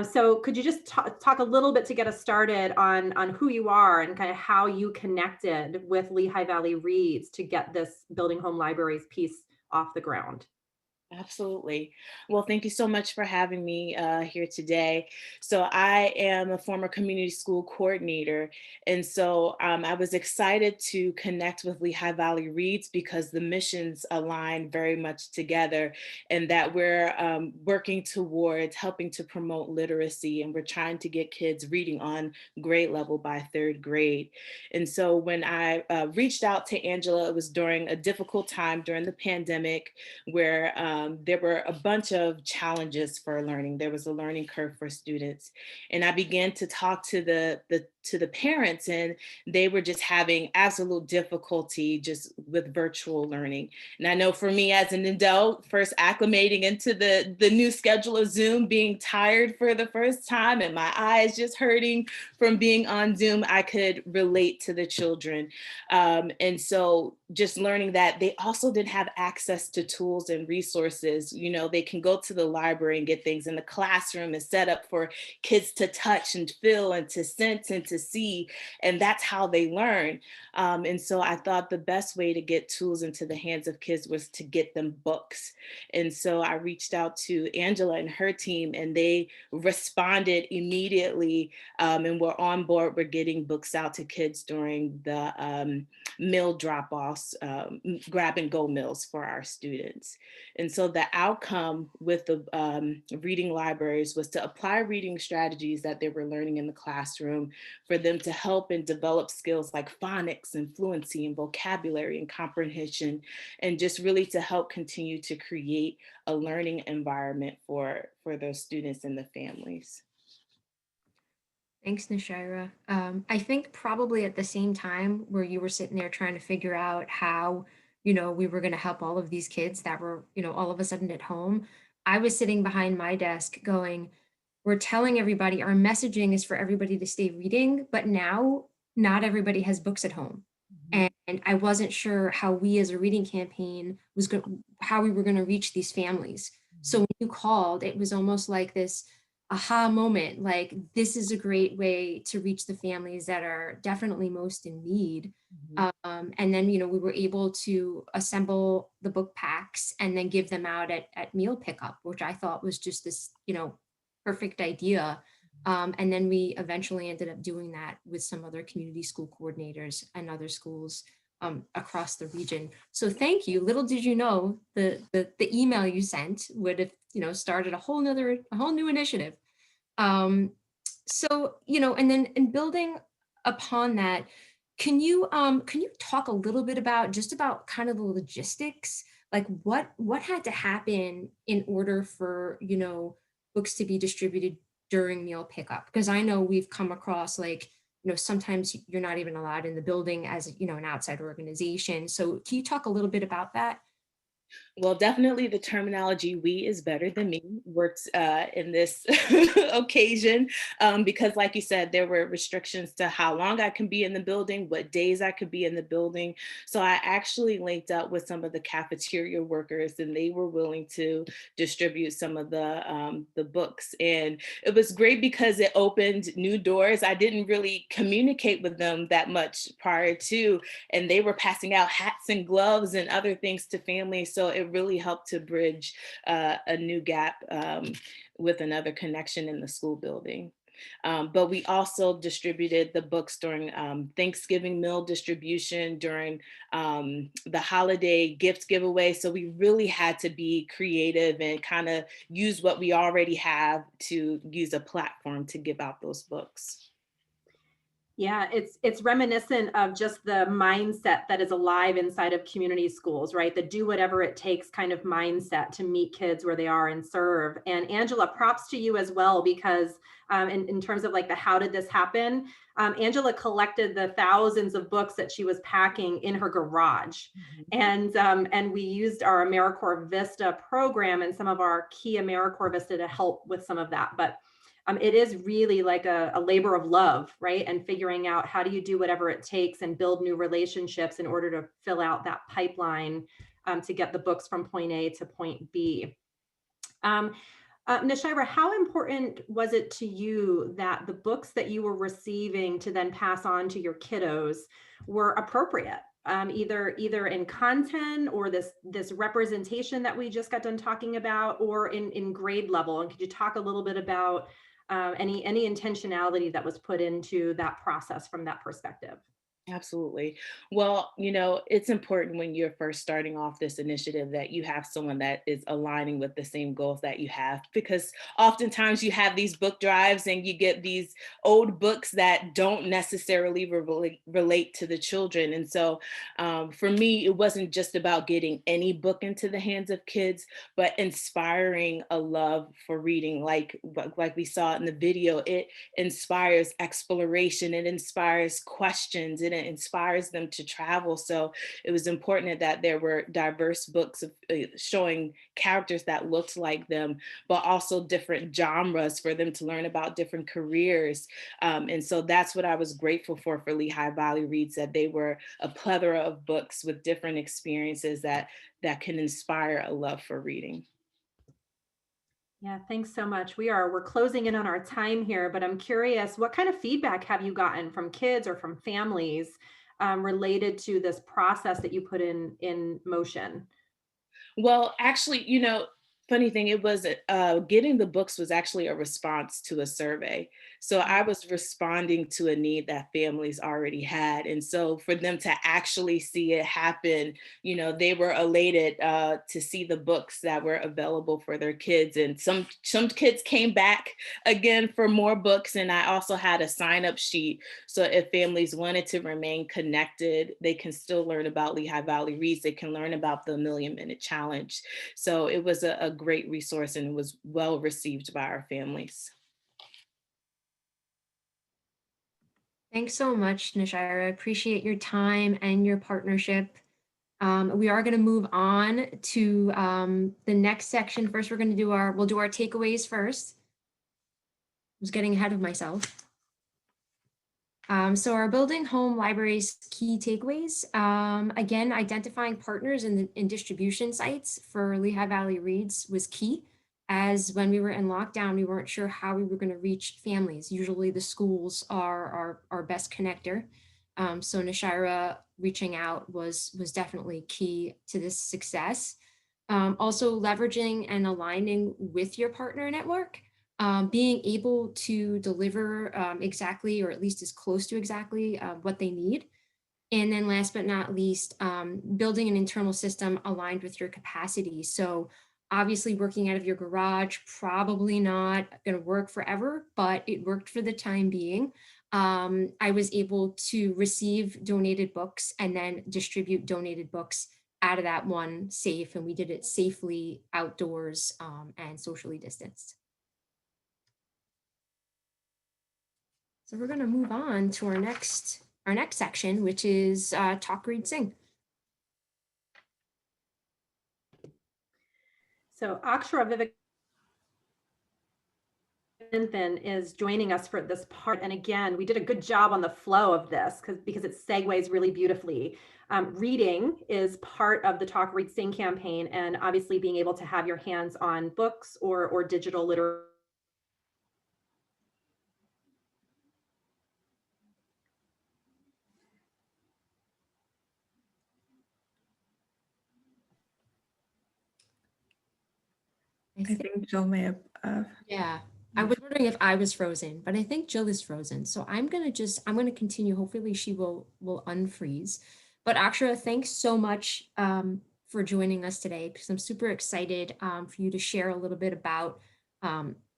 So could you just talk a little bit to get us started on who you are and kind of how you connected with Lehigh Valley Reads to get this Building Home Libraries piece off the ground? Absolutely. Well, thank you so much for having me here today. So, I am a former community school coordinator. And so I was excited to connect with Lehigh Valley Reads because the missions align very much together, and that we're working towards helping to promote literacy. And we're trying to get kids reading on grade level by third grade. And so, when I reached out to Angela, it was during a difficult time during the pandemic where there were a bunch of challenges for learning. There was a learning curve for students, and I began to talk to the parents, and they were just having absolute difficulty just with virtual learning. And I know for me as an adult, first acclimating into the new schedule of Zoom, being tired for the first time, and my eyes just hurting from being on Zoom, I could relate to the children. And so just learning that they also didn't have access to tools and resources. You know, they can go to the library and get things, and the classroom is set up for kids to touch and feel and to sense and to see. And that's how they learn. And so I thought the best way to get tools into the hands of kids was to get them books. And so I reached out to Angela and her team, and they responded immediately and were on board. We're getting books out to kids during the meal drop-offs, grab and go meals for our students. And so the outcome with the reading libraries was to apply reading strategies that they were learning in the classroom for them to help and develop skills like phonics and fluency and vocabulary and comprehension, and just really to help continue to create a learning environment for those students and the families. Thanks, Nashira. I think probably at the same time where you were sitting there trying to figure out how, we were going to help all of these kids that were, all of a sudden at home, I was sitting behind my desk going, we're telling everybody our messaging is for everybody to stay reading, but now not everybody has books at home. And I wasn't sure how we as a reading campaign how we were going to reach these families. So when you called, it was almost like this aha moment, like this is a great way to reach the families that are definitely most in need. And then, we were able to assemble the book packs and then give them out at meal pickup, which I thought was just this, perfect idea. And then we eventually ended up doing that with some other community school coordinators and other schools across the region. So thank you. Little did you know the email you sent would have started a whole new initiative. So and then in building upon that, can you talk a little bit about kind of the logistics, like what had to happen in order for books to be distributed during meal pickup? Because I know we've come across like sometimes you're not even allowed in the building as an outside organization. So can you talk a little bit about that? Well, definitely the terminology "we" is better than "me" works in this occasion, because like you said, there were restrictions to how long I can be in the building, what days I could be in the building. So I actually linked up with some of the cafeteria workers, and they were willing to distribute some of the books. And it was great because it opened new doors. I didn't really communicate with them that much prior to, and they were passing out hats and gloves and other things to families. So it really helped to bridge a new gap with another connection in the school building. But we also distributed the books during Thanksgiving meal distribution, during the holiday gift giveaway. So we really had to be creative and kind of use what we already have to use a platform to give out those books. Yeah, it's reminiscent of just the mindset that is alive inside of community schools, right? The do whatever it takes kind of mindset to meet kids where they are and serve. And Angela, props to you as well, because in terms of like the how did this happen, Angela collected the thousands of books that she was packing in her garage. And we used our AmeriCorps Vista program and some of our key AmeriCorps Vista to help with some of that. But it is really like a labor of love, right? And figuring out how do you do whatever it takes and build new relationships in order to fill out that pipeline to get the books from point A to point B. Nishaira, how important was it to you that the books that you were receiving to then pass on to your kiddos were appropriate, either in content or this representation that we just got done talking about, or in grade level? And could you talk a little bit about any intentionality that was put into that process from that perspective? Absolutely. Well, it's important when you're first starting off this initiative that you have someone that is aligning with the same goals that you have, because oftentimes you have these book drives and you get these old books that don't necessarily relate to the children. And so for me, it wasn't just about getting any book into the hands of kids, but inspiring a love for reading. Like we saw in the video, it inspires exploration, it inspires questions, it inspires them to travel. So it was important that there were diverse books of, showing characters that looked like them, but also different genres for them to learn about different careers. And so that's what I was grateful for Lehigh Valley Reads, that they were a plethora of books with different experiences that can inspire a love for reading. Yeah, thanks so much. We're closing in on our time here, but I'm curious, what kind of feedback have you gotten from kids or from families related to this process that you put in motion? Well, actually, funny thing, it was getting the books was actually a response to a survey. So I was responding to a need that families already had. And so for them to actually see it happen, they were elated to see the books that were available for their kids. And some kids came back again for more books. And I also had a sign up sheet. So if families wanted to remain connected, they can still learn about Lehigh Valley Reads. They can learn about the Million Minute Challenge. So it was a great resource and was well received by our families. Thanks so much, Nishaira. I appreciate your time and your partnership. We are going to move on to the next section. First, we'll do our takeaways first. I was getting ahead of myself. So our building home libraries key takeaways, again, identifying partners in distribution sites for Lehigh Valley Reads was key, as when we were in lockdown, we weren't sure how we were going to reach families. Usually the schools are our best connector. So Nishaira reaching out was definitely key to this success. Also leveraging and aligning with your partner network. Being able to deliver exactly, or at least as close to exactly what they need. And then last but not least, building an internal system aligned with your capacity. So obviously working out of your garage, probably not going to work forever, but it worked for the time being. I was able to receive donated books and then distribute donated books out of that one safe. And we did it safely outdoors and socially distanced. So we're going to move on to our next section, which is Talk, Read, Sing. So Akshara Vivekanathan is joining us for this part. And again, we did a good job on the flow of this because it segues really beautifully. Reading is part of the Talk, Read, Sing campaign, and obviously being able to have your hands on books or digital literature. I think Jill may have. Yeah, I was wondering if I was frozen, but I think Jill is frozen. So I'm gonna continue. Hopefully she will unfreeze. But Akshara, thanks so much for joining us today, because I'm super excited for you to share a little bit about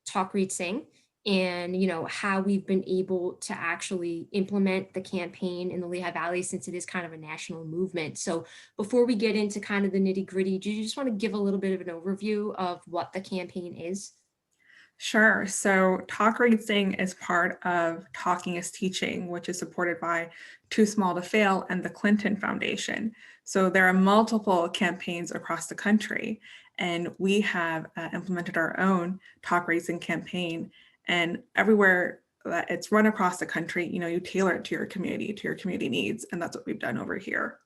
Talk, Read, Sing, and how we've been able to actually implement the campaign in the Lehigh Valley, since it is kind of a national movement. So before we get into kind of the nitty gritty, do you just want to give a little bit of an overview of what the campaign is? Sure. So Talk, Read, Sing is part of Talking is Teaching, which is supported by Too Small to Fail and the Clinton Foundation. So there are multiple campaigns across the country, and we have implemented our own Talk, Read, Sing campaign. And everywhere that it's run across the country, you tailor it to your community needs. And that's what we've done over here.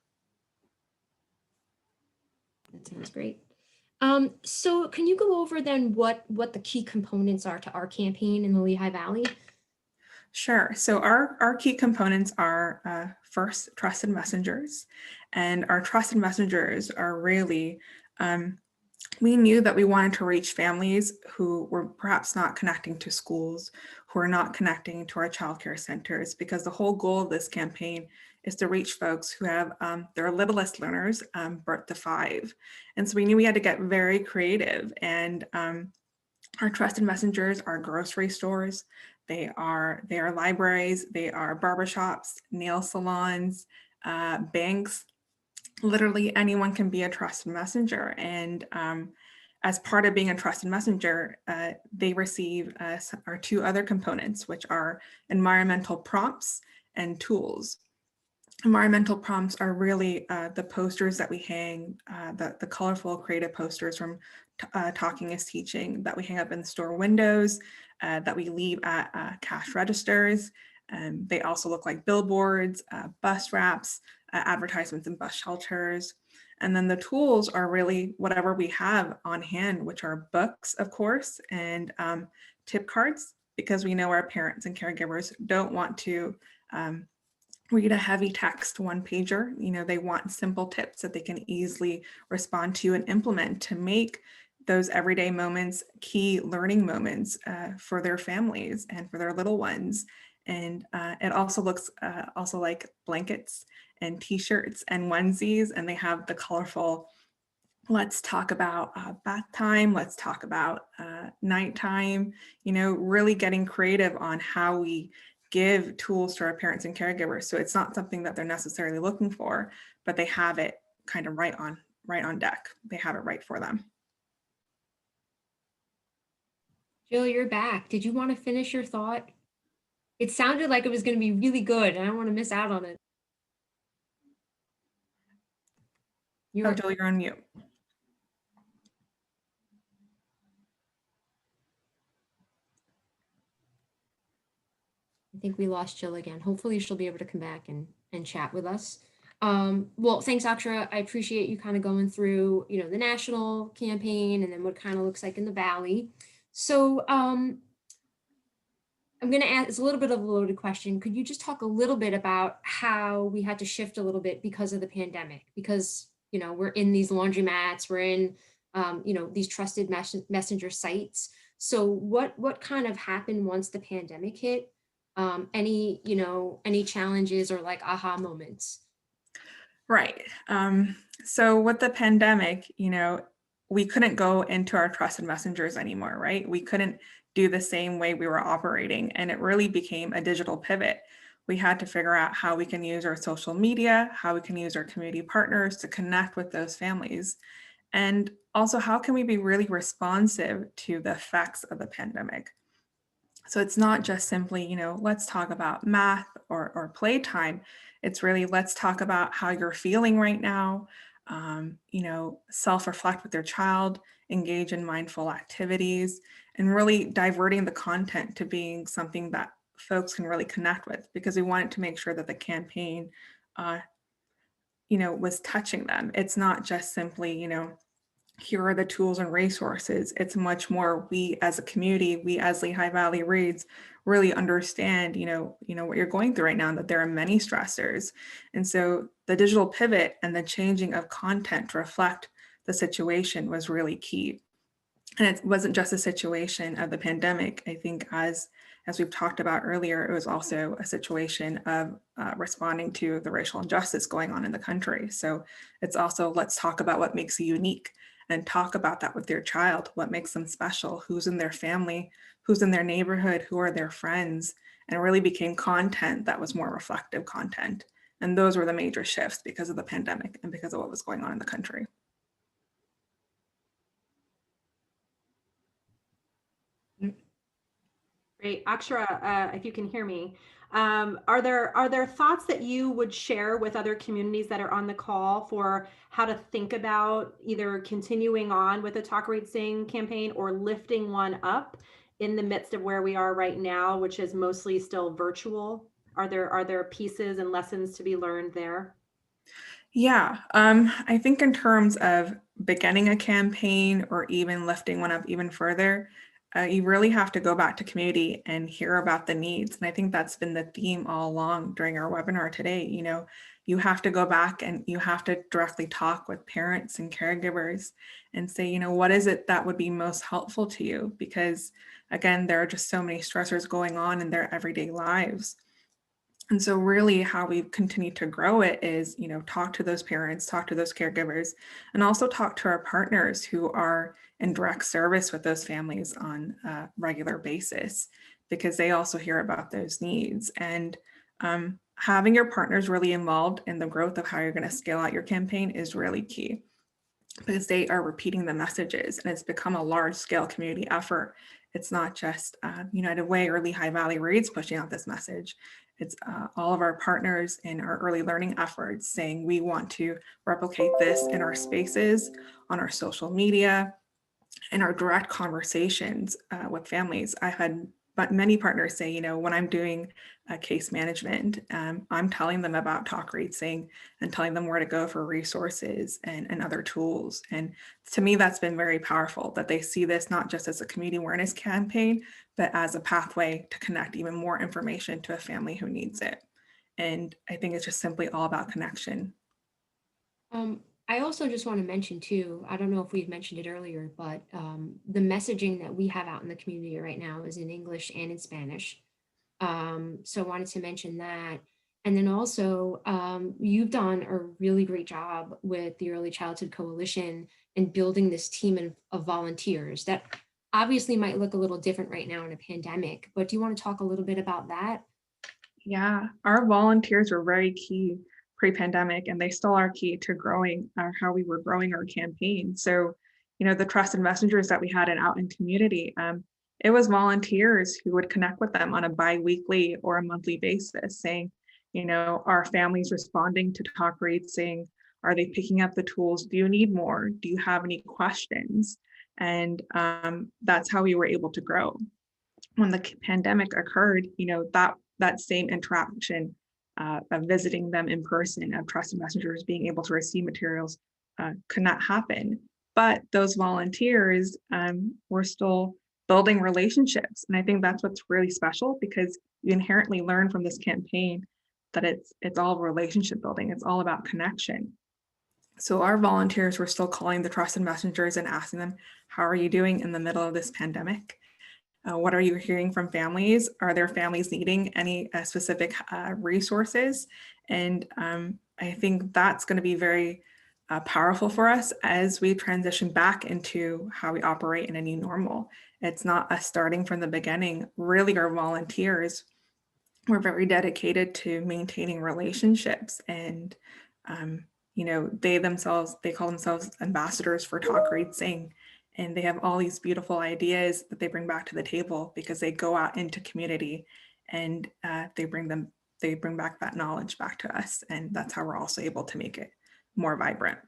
That sounds great. So can you go over then what the key components are to our campaign in the Lehigh Valley? Sure. So our key components are first, trusted messengers. And our trusted messengers are really, we knew that we wanted to reach families who were perhaps not connecting to schools, who are not connecting to our childcare centers, because the whole goal of this campaign is to reach folks who have their littlest learners birth to 5. And so we knew we had to get very creative, and our trusted messengers are grocery stores, they are libraries, they are barbershops, nail salons, banks. Literally anyone can be a trusted messenger. And as part of being a trusted messenger, they receive our 2 other components, which are environmental prompts and tools. Environmental prompts are really the posters that we hang, the colorful creative posters from Talking is Teaching that we hang up in the store windows, that we leave at cash registers. They also look like billboards, bus wraps, advertisements in bus shelters. And then the tools are really whatever we have on hand, which are books, of course, and tip cards, because we know our parents and caregivers don't want to read a heavy text one pager. You know, they want simple tips that they can easily respond to and implement to make those everyday moments key learning moments for their families and for their little ones. And it also looks also like blankets and t-shirts and onesies, and they have the colorful let's talk about bath time, let's talk about nighttime, you know, really getting creative on how we give tools to our parents and caregivers. So it's not something that they're necessarily looking for, but they have it kind of right on deck. They have it right for them. Jill, you're back. Did you want to finish your thought? It sounded like it was going to be really good, and I don't want to miss out on it. Oh, Jill, you're on mute. I think we lost Jill again. Hopefully she'll be able to come back and chat with us. Well, thanks, Aksha. I appreciate you kind of going through, you know, the national campaign and then what kind of looks like in the Valley. So I'm going to ask, it's a little bit of a loaded question. Could you just talk a little bit about how we had to shift a little bit because of the pandemic? Because, you know, we're in these laundromats, we're in, you know, these trusted messenger sites. So what kind of happened once the pandemic hit? Any, you know, any challenges or like aha moments? Right. So with the pandemic, you know, we couldn't go into our trusted messengers anymore, right? We couldn't do the same way we were operating, and it really became a digital pivot. We had to figure out how we can use our social media, how we can use our community partners to connect with those families. And also, how can we be really responsive to the effects of the pandemic? So it's not just simply, you know, let's talk about math or playtime. It's really, let's talk about how you're feeling right now. You know, self-reflect with your child, engage in mindful activities, and really diverting the content to being something that folks can really connect with, because we wanted to make sure that the campaign, you know, was touching them. It's not just simply, you know, here are the tools and resources. It's much more, we as a community, we as Lehigh Valley Reads really understand, you know what you're going through right now, and that there are many stressors. And so the digital pivot and the changing of content to reflect the situation was really key. And it wasn't just a situation of the pandemic. I think as we've talked about earlier, it was also a situation of responding to the racial injustice going on in the country. So it's also, let's talk about what makes you unique, and talk about that with your child, what makes them special, who's in their family, who's in their neighborhood, who are their friends, and it really became content that was more reflective content. And those were the major shifts because of the pandemic and because of what was going on in the country. Great. Akshara, if you can hear me, are there thoughts that you would share with other communities that are on the call for how to think about either continuing on with the Talk Read Sing campaign or lifting one up in the midst of where we are right now, which is mostly still virtual? Are there pieces and lessons to be learned there? Yeah, I think in terms of beginning a campaign or even lifting one up even further, you really have to go back to community and hear about the needs. And I think that's been the theme all along during our webinar today. You know, you have to go back and you have to directly talk with parents and caregivers and say, you know, what is it that would be most helpful to you? Because again, there are just so many stressors going on in their everyday lives. And so really how we continue to grow it is, you know, talk to those parents, talk to those caregivers, and also talk to our partners who are in direct service with those families on a regular basis, because they also hear about those needs. And having your partners really involved in the growth of how you're going to scale out your campaign is really key, because they are repeating the messages and it's become a large scale community effort. It's not just United Way or Lehigh Valley Reads pushing out this message. It's all of our partners in our early learning efforts saying we want to replicate this in our spaces, on our social media, in our direct conversations with families. I've had many partners say, you know, when I'm doing case management, I'm telling them about Talk Read Sing and telling them where to go for resources and other tools. And to me, that's been very powerful that they see this not just as a community awareness campaign, but as a pathway to connect even more information to a family who needs it. And I think it's just simply all about connection. I also just want to mention too, I don't know if we've mentioned it earlier, but the messaging that we have out in the community right now is in English and in Spanish. So I wanted to mention that. And then also, you've done a really great job with the Early Childhood Coalition and building this team of volunteers that obviously might look a little different right now in a pandemic, but do you want to talk a little bit about that? Yeah, our volunteers were very key pre-pandemic, and they still are key to growing how we were growing our campaign. So, you know, the trusted messengers that we had out in community, it was volunteers who would connect with them on a bi-weekly or a monthly basis, saying, you know, are families responding to Talk Read Sing? Are they picking up the tools? Do you need more? Do you have any questions? And that's how we were able to grow. When the pandemic occurred, you know, that same interaction of visiting them in person, of trusted messengers being able to receive materials could not happen. But those volunteers were still building relationships. And I think that's what's really special, because you inherently learn from this campaign that it's all relationship building. It's all about connection. So our volunteers were still calling the trusted messengers and asking them, how are you doing in the middle of this pandemic? What are you hearing from families? Are there families needing any specific resources? And I think that's going to be very powerful for us as we transition back into how we operate in a new normal. It's not us starting from the beginning. Really, our volunteers were very dedicated to maintaining relationships, and you know, they call themselves ambassadors for Talk Read Sing. And they have all these beautiful ideas that they bring back to the table because they go out into community and they bring back that knowledge back to us. And that's how we're also able to make it more vibrant.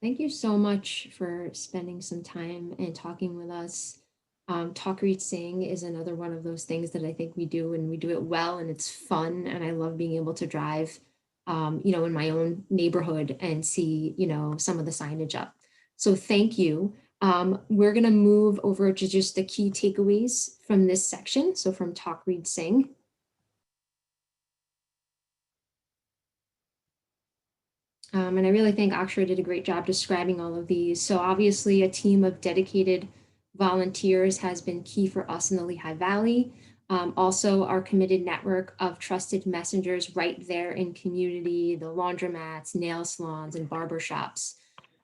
Thank you so much for spending some time and talking with us. Talk, Read, Sing is another one of those things that I think we do, and we do it well, and it's fun. And I love being able to drive, you know, in my own neighborhood and see, you know, some of the signage up. So thank you. We're going to move over to just the key takeaways from this section. So from Talk, Read, Sing. And I really think Akshara did a great job describing all of these. So obviously a team of dedicated volunteers has been key for us in the Lehigh Valley. Also our committed network of trusted messengers right there in community, the laundromats, nail salons, and barbershops.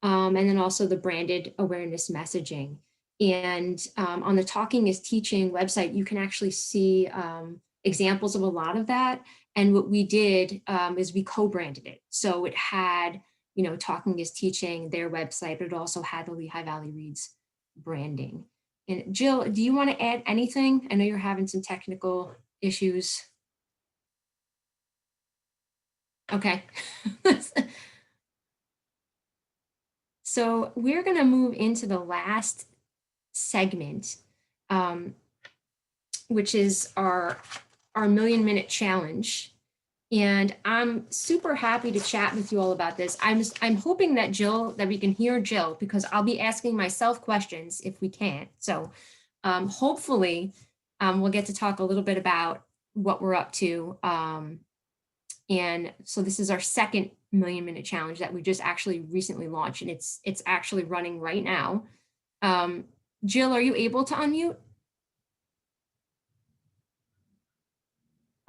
And then also the branded awareness messaging. And on the Talking is Teaching website, you can actually see examples of a lot of that. And what we did is we co-branded it. So it had, you know, Talking is Teaching, their website, but it also had the Lehigh Valley Reads branding. And Jill, do you want to add anything? I know you're having some technical issues. Okay. So we're going to move into the last segment, which is our 1,000,000-minute challenge. And I'm super happy to chat with you all about this. I'm hoping that that we can hear Jill, because I'll be asking myself questions if we can't. So hopefully we'll get to talk a little bit about what we're up to. And so this is our second Million Minute Challenge that we just actually recently launched, and it's actually running right now. Jill, are you able to unmute?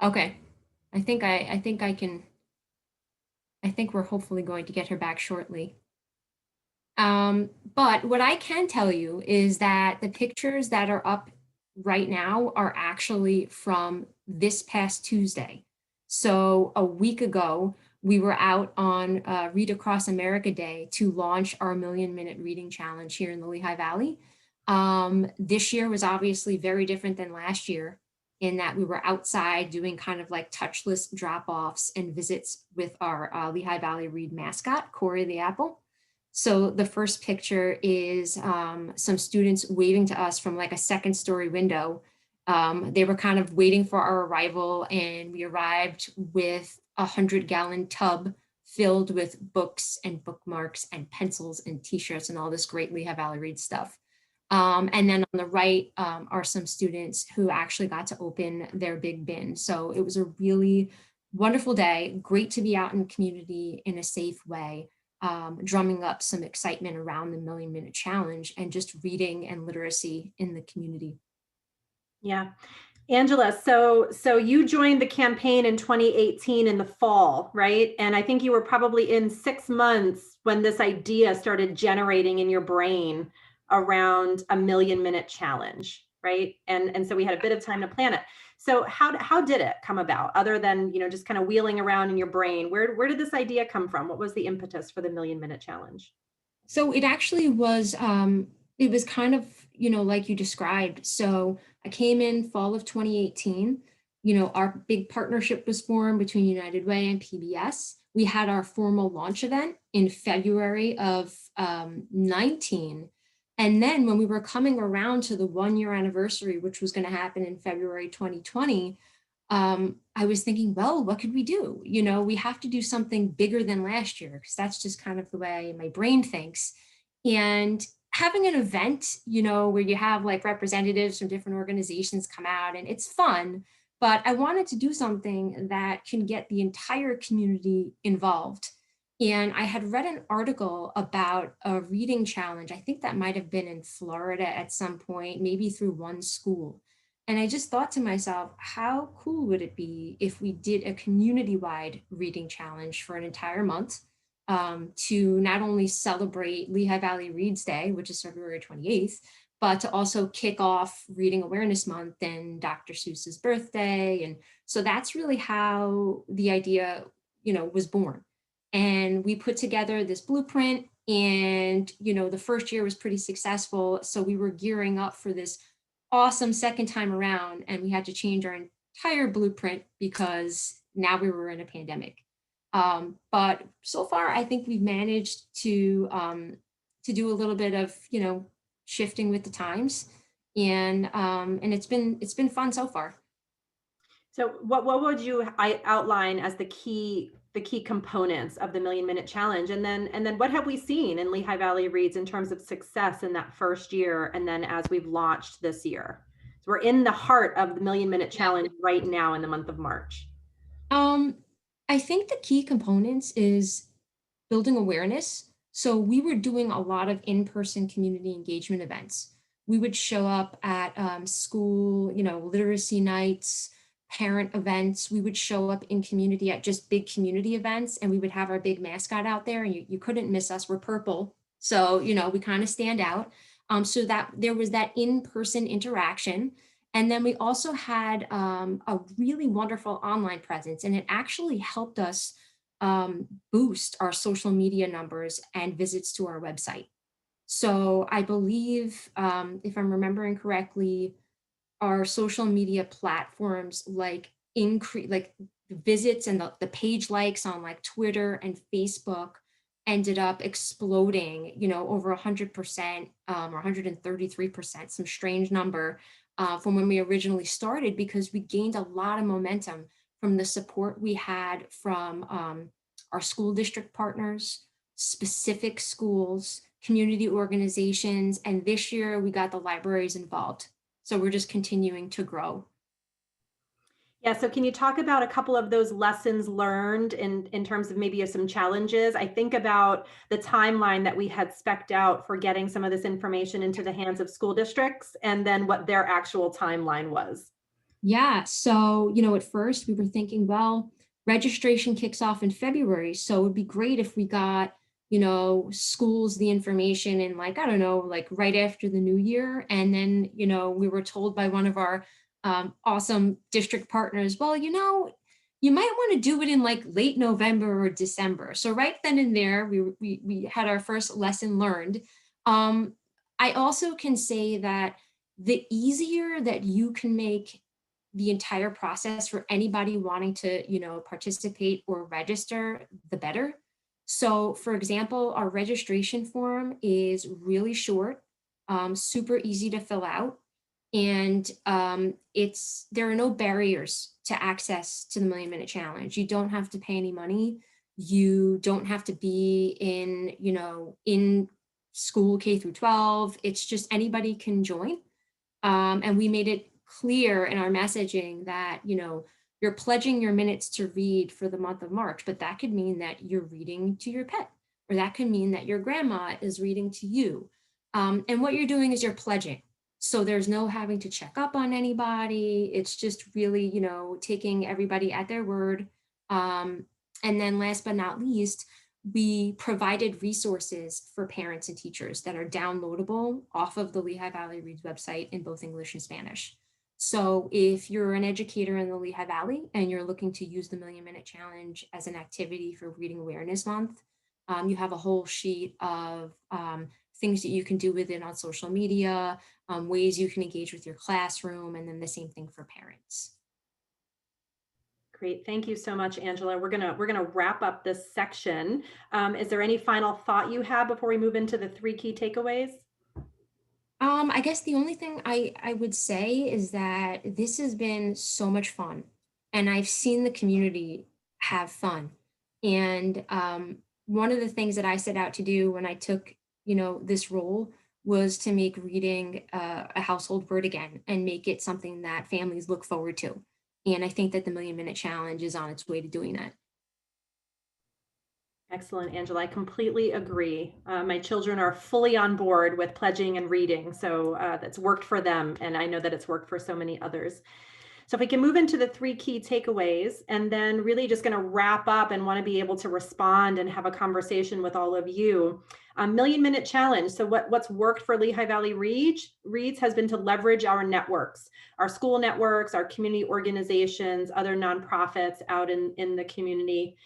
Okay, I think I can. I think we're hopefully going to get her back shortly. But what I can tell you is that the pictures that are up right now are actually from this past Tuesday. So a week ago, we were out on Read Across America Day to launch our Million Minute Reading Challenge here in the Lehigh Valley. This year was obviously very different than last year, in that we were outside doing kind of like touchless drop-offs and visits with our Lehigh Valley Read mascot, Corey the Apple. So the first picture is some students waving to us from like a second-story window. They were kind of waiting for our arrival, and we arrived with a 100-gallon tub filled with books and bookmarks and pencils and t-shirts and all this great Lehigh Valley Read stuff. And then on the right are some students who actually got to open their big bin. So it was a really wonderful day, great to be out in the community in a safe way, drumming up some excitement around the Million Minute Challenge and just reading and literacy in the community. Yeah. Angela, so you joined the campaign in 2018 in the fall, right? And I think you were probably in 6 months when this idea started generating in your brain around a Million Minute Challenge, right? And so we had a bit of time to plan it. So how did it come about, other than, you know, just kind of wheeling around in your brain? Where did this idea come from? What was the impetus for the Million Minute Challenge? So it actually was kind of, you know, like you described. So I came in fall of 2018. You know, our big partnership was formed between United Way and PBS. We had our formal launch event in February of 19. And then when we were coming around to the 1-year anniversary, which was going to happen in February 2020, I was thinking, well, what could we do? You know, we have to do something bigger than last year, because that's just kind of the way my brain thinks. And having an event, you know, where you have like representatives from different organizations come out, and it's fun, but I wanted to do something that can get the entire community involved. And I had read an article about a reading challenge. I think that might have been in Florida at some point, maybe through one school. And I just thought to myself, how cool would it be if we did a community-wide reading challenge for an entire month, to not only celebrate Lehigh Valley Reads Day, which is February 28th, but to also kick off Reading Awareness Month and Dr. Seuss's birthday. And so that's really how the idea, you know, was born. And we put together this blueprint, and, you know, the first year was pretty successful. So we were gearing up for this awesome second time around, and we had to change our entire blueprint because now we were in a pandemic. But so far, I think we've managed to do a little bit of, you know, shifting with the times, and it's been fun so far. So what would you outline as the key components of the Million Minute Challenge? And then what have we seen in Lehigh Valley Reads in terms of success in that first year, and then as we've launched this year? So we're in the heart of the Million Minute Challenge right now in the month of March. I think the key components is building awareness. So we were doing a lot of in-person community engagement events. We would show up at school, you know, literacy nights, parent events. We would show up in community at just big community events, and we would have our big mascot out there, and you couldn't miss us. We're purple. So, you know, we kind of stand out. So that there was that in-person interaction. And then we also had a really wonderful online presence, and it actually helped us boost our social media numbers and visits to our website. So I believe, if I'm remembering correctly, our social media platforms like visits and the page likes on like Twitter and Facebook ended up exploding, you know, over 100%, or 133%, some strange number, from when we originally started, because we gained a lot of momentum from the support we had from our school district partners, specific schools, community organizations, and this year we got the libraries involved. So we're just continuing to grow. Yeah, so can you talk about a couple of those lessons learned in terms of maybe some challenges? I think about the timeline that we had spec'd out for getting some of this information into the hands of school districts and then what their actual timeline was. Yeah, so, at first we were thinking, well, registration kicks off in February, so it would be great if we got, schools the information in like, I don't know, like right after the new year. And then, we were told by one of our awesome district partners, well, you might want to do it in like late November or December. So right then and there, we had our first lesson learned. I also can say that the easier that you can make the entire process for anybody wanting to, participate or register, the better. So for example, our registration form is really short, super easy to fill out. And there are no barriers to access to the Million Minute Challenge. You don't have to pay any money. You don't have to be in school K through 12. It's just anybody can join. And we made it clear in our messaging that, you're pledging your minutes to read for the month of March, but that could mean that you're reading to your pet, or that could mean that your grandma is reading to you. And what you're doing is you're pledging. So there's no having to check up on anybody. It's just really, taking everybody at their word. And then last but not least, we provided resources for parents and teachers that are downloadable off of the Lehigh Valley Reads website in both English and Spanish. So if you're an educator in the Lehigh Valley and you're looking to use the Million Minute Challenge as an activity for Reading Awareness Month, you have a whole sheet of things that you can do with it on social media, ways you can engage with your classroom, and then the same thing for parents. Great, thank you so much, Angela. We're gonna wrap up this section. Is there any final thought you have before we move into the 3 key takeaways? I guess the only thing I would say is that this has been so much fun, and I've seen the community have fun. And one of the things that I set out to do when I took, this role was to make reading a household word again and make it something that families look forward to. And I think that the Million Minute Challenge is on its way to doing that. Excellent, Angela. I completely agree. My children are fully on board with pledging and reading, so that's worked for them, and I know that it's worked for so many others. So if we can move into the 3 key takeaways, and then really just going to wrap up and want to be able to respond and have a conversation with all of you. Million Minute Challenge. So what's worked for Lehigh Valley Reads has been to leverage our networks, our school networks, our community organizations, other nonprofits out in the community.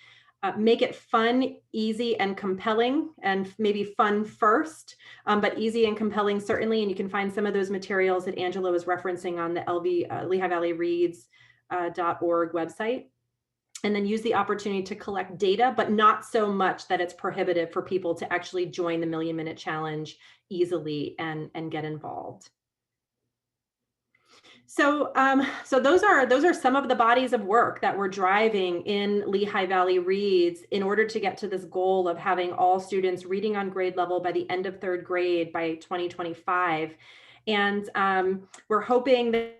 Make it fun, easy, and compelling, and maybe fun first, but easy and compelling certainly. And you can find some of those materials that Angela was referencing on the Lehigh Valley Reads.org website. And then use the opportunity to collect data, but not so much that it's prohibitive for people to actually join the Million Minute Challenge easily and get involved. So, so those are some of the bodies of work that we're driving in Lehigh Valley Reads in order to get to this goal of having all students reading on grade level by the end of 3rd grade by 2025. And we're hoping that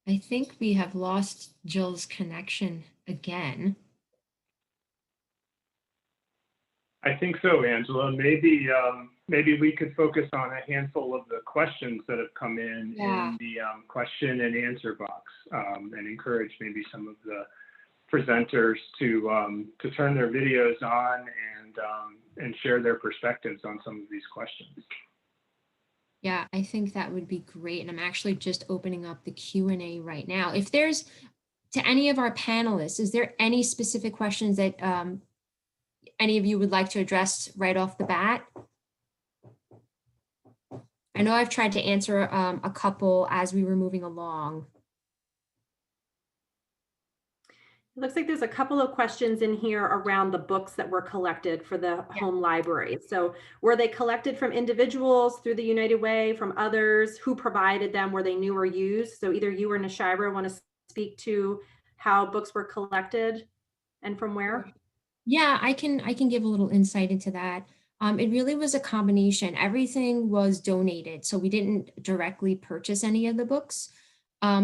I think we have lost Jill's connection again. I think so, Angela. Maybe we could focus on a handful of the questions that have come in the question and answer box, and encourage maybe some of the presenters to turn their videos on and share their perspectives on some of these questions. Yeah, I think that would be great. And I'm actually just opening up the Q&A right now. If there's, to any of our panelists, is there any specific questions that any of you would like to address right off the bat? I know I've tried to answer a couple as we were moving along. Looks like there's a couple of questions in here around the books that were collected for the home library. So were they collected from individuals through the United Way, from others? Who provided them? Were they new or used? So either you or Nishaira want to speak to how books were collected and from where? Yeah, I can give a little insight into that. It really was a combination. Everything was donated, so we didn't directly purchase any of the books.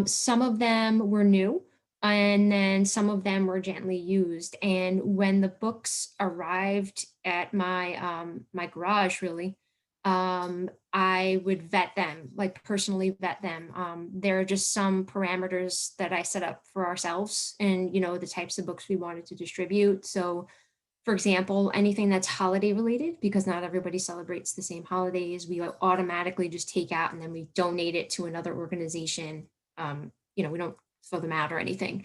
Some of them were new, and then some of them were gently used. And when the books arrived at my garage, really, I would vet them, like personally vet them. There are just some parameters that I set up for ourselves, and the types of books we wanted to distribute. So for example, anything that's holiday related, because not everybody celebrates the same holidays, we automatically just take out and then we donate it to another organization. We don't throw them out or anything.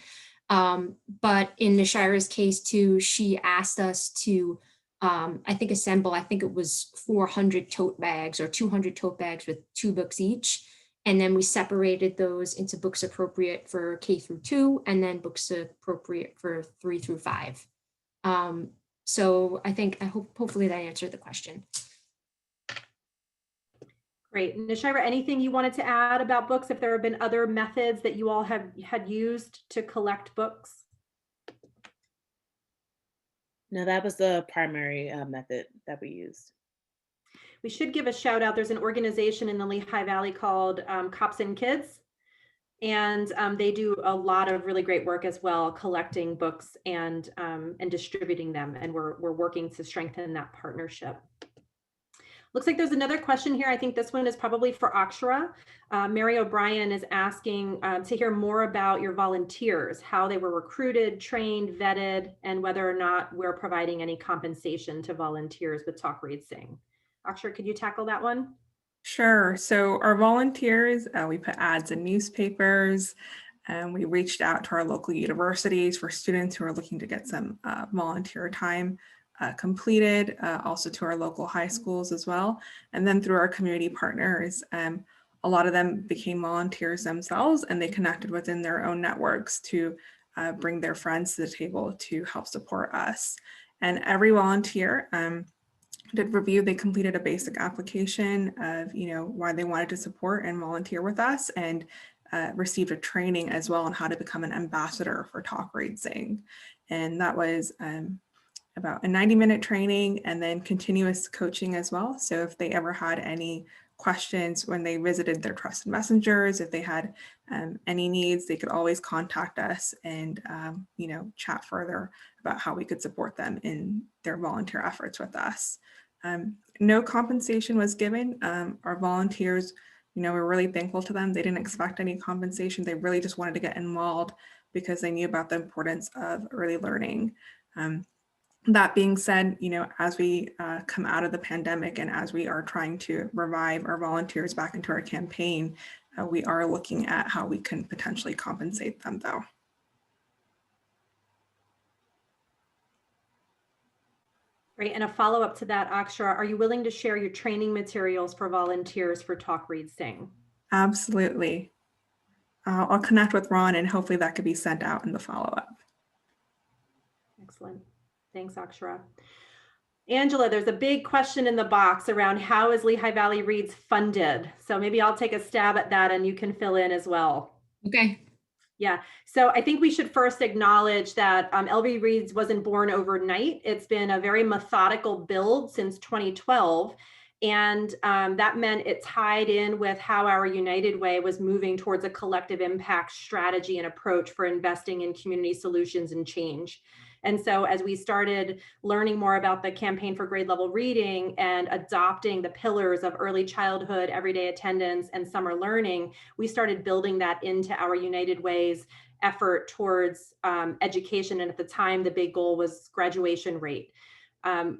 But in Nishira's case too, she asked us to, I think I think it was 400 tote bags or 200 tote bags with 2 books each. And then we separated those into books appropriate for K through 2 and then books appropriate for 3 through 5. So I hope hopefully that answered the question. Great. Nishaira, anything you wanted to add about books, if there have been other methods that you all had used to collect books? No, that was the primary method that we used. We should give a shout out. There's an organization in the Lehigh Valley called Cops and Kids. And they do a lot of really great work as well, collecting books and distributing them. And we're working to strengthen that partnership. Looks like there's another question here. I think this one is probably for Akshara. Mary O'Brien is asking to hear more about your volunteers, how they were recruited, trained, vetted, and whether or not we're providing any compensation to volunteers with Talk, Read, Sing. Akshara, could you tackle that one? Sure. So our volunteers, we put ads in newspapers, and we reached out to our local universities for students who are looking to get some volunteer time completed, also to our local high schools as well. And then through our community partners, a lot of them became volunteers themselves, and they connected within their own networks to bring their friends to the table to help support us. And every volunteer did review. They completed a basic application of why they wanted to support and volunteer with us, and received a training as well on how to become an ambassador for Talk, Read, Sing. And that was about a 90-minute training and then continuous coaching as well. So if they ever had any questions when they visited their trusted messengers, if they had any needs, they could always contact us and chat further about how we could support them in their volunteer efforts with us. No compensation was given. Our volunteers, we're really thankful to them. They didn't expect any compensation. They really just wanted to get involved because they knew about the importance of early learning. That being said, as we come out of the pandemic and as we are trying to revive our volunteers back into our campaign, we are looking at how we can potentially compensate them though. Great. And a follow-up to that, Akshara, are you willing to share your training materials for volunteers for Talk, Read, Sing? Absolutely. I'll connect with Ron and hopefully that could be sent out in the follow-up. Excellent. Thanks, Akshara. Angela, there's a big question in the box around how is Lehigh Valley Reads funded? So maybe I'll take a stab at that and you can fill in as well. Okay. Yeah, so I think we should first acknowledge that LV Reads wasn't born overnight. It's been a very methodical build since 2012. And that meant it tied in with how our United Way was moving towards a collective impact strategy and approach for investing in community solutions and change. And so as we started learning more about the campaign for grade level reading and adopting the pillars of early childhood, everyday attendance, and summer learning, we started building that into our United Way's effort towards education. And at the time, the big goal was graduation rate.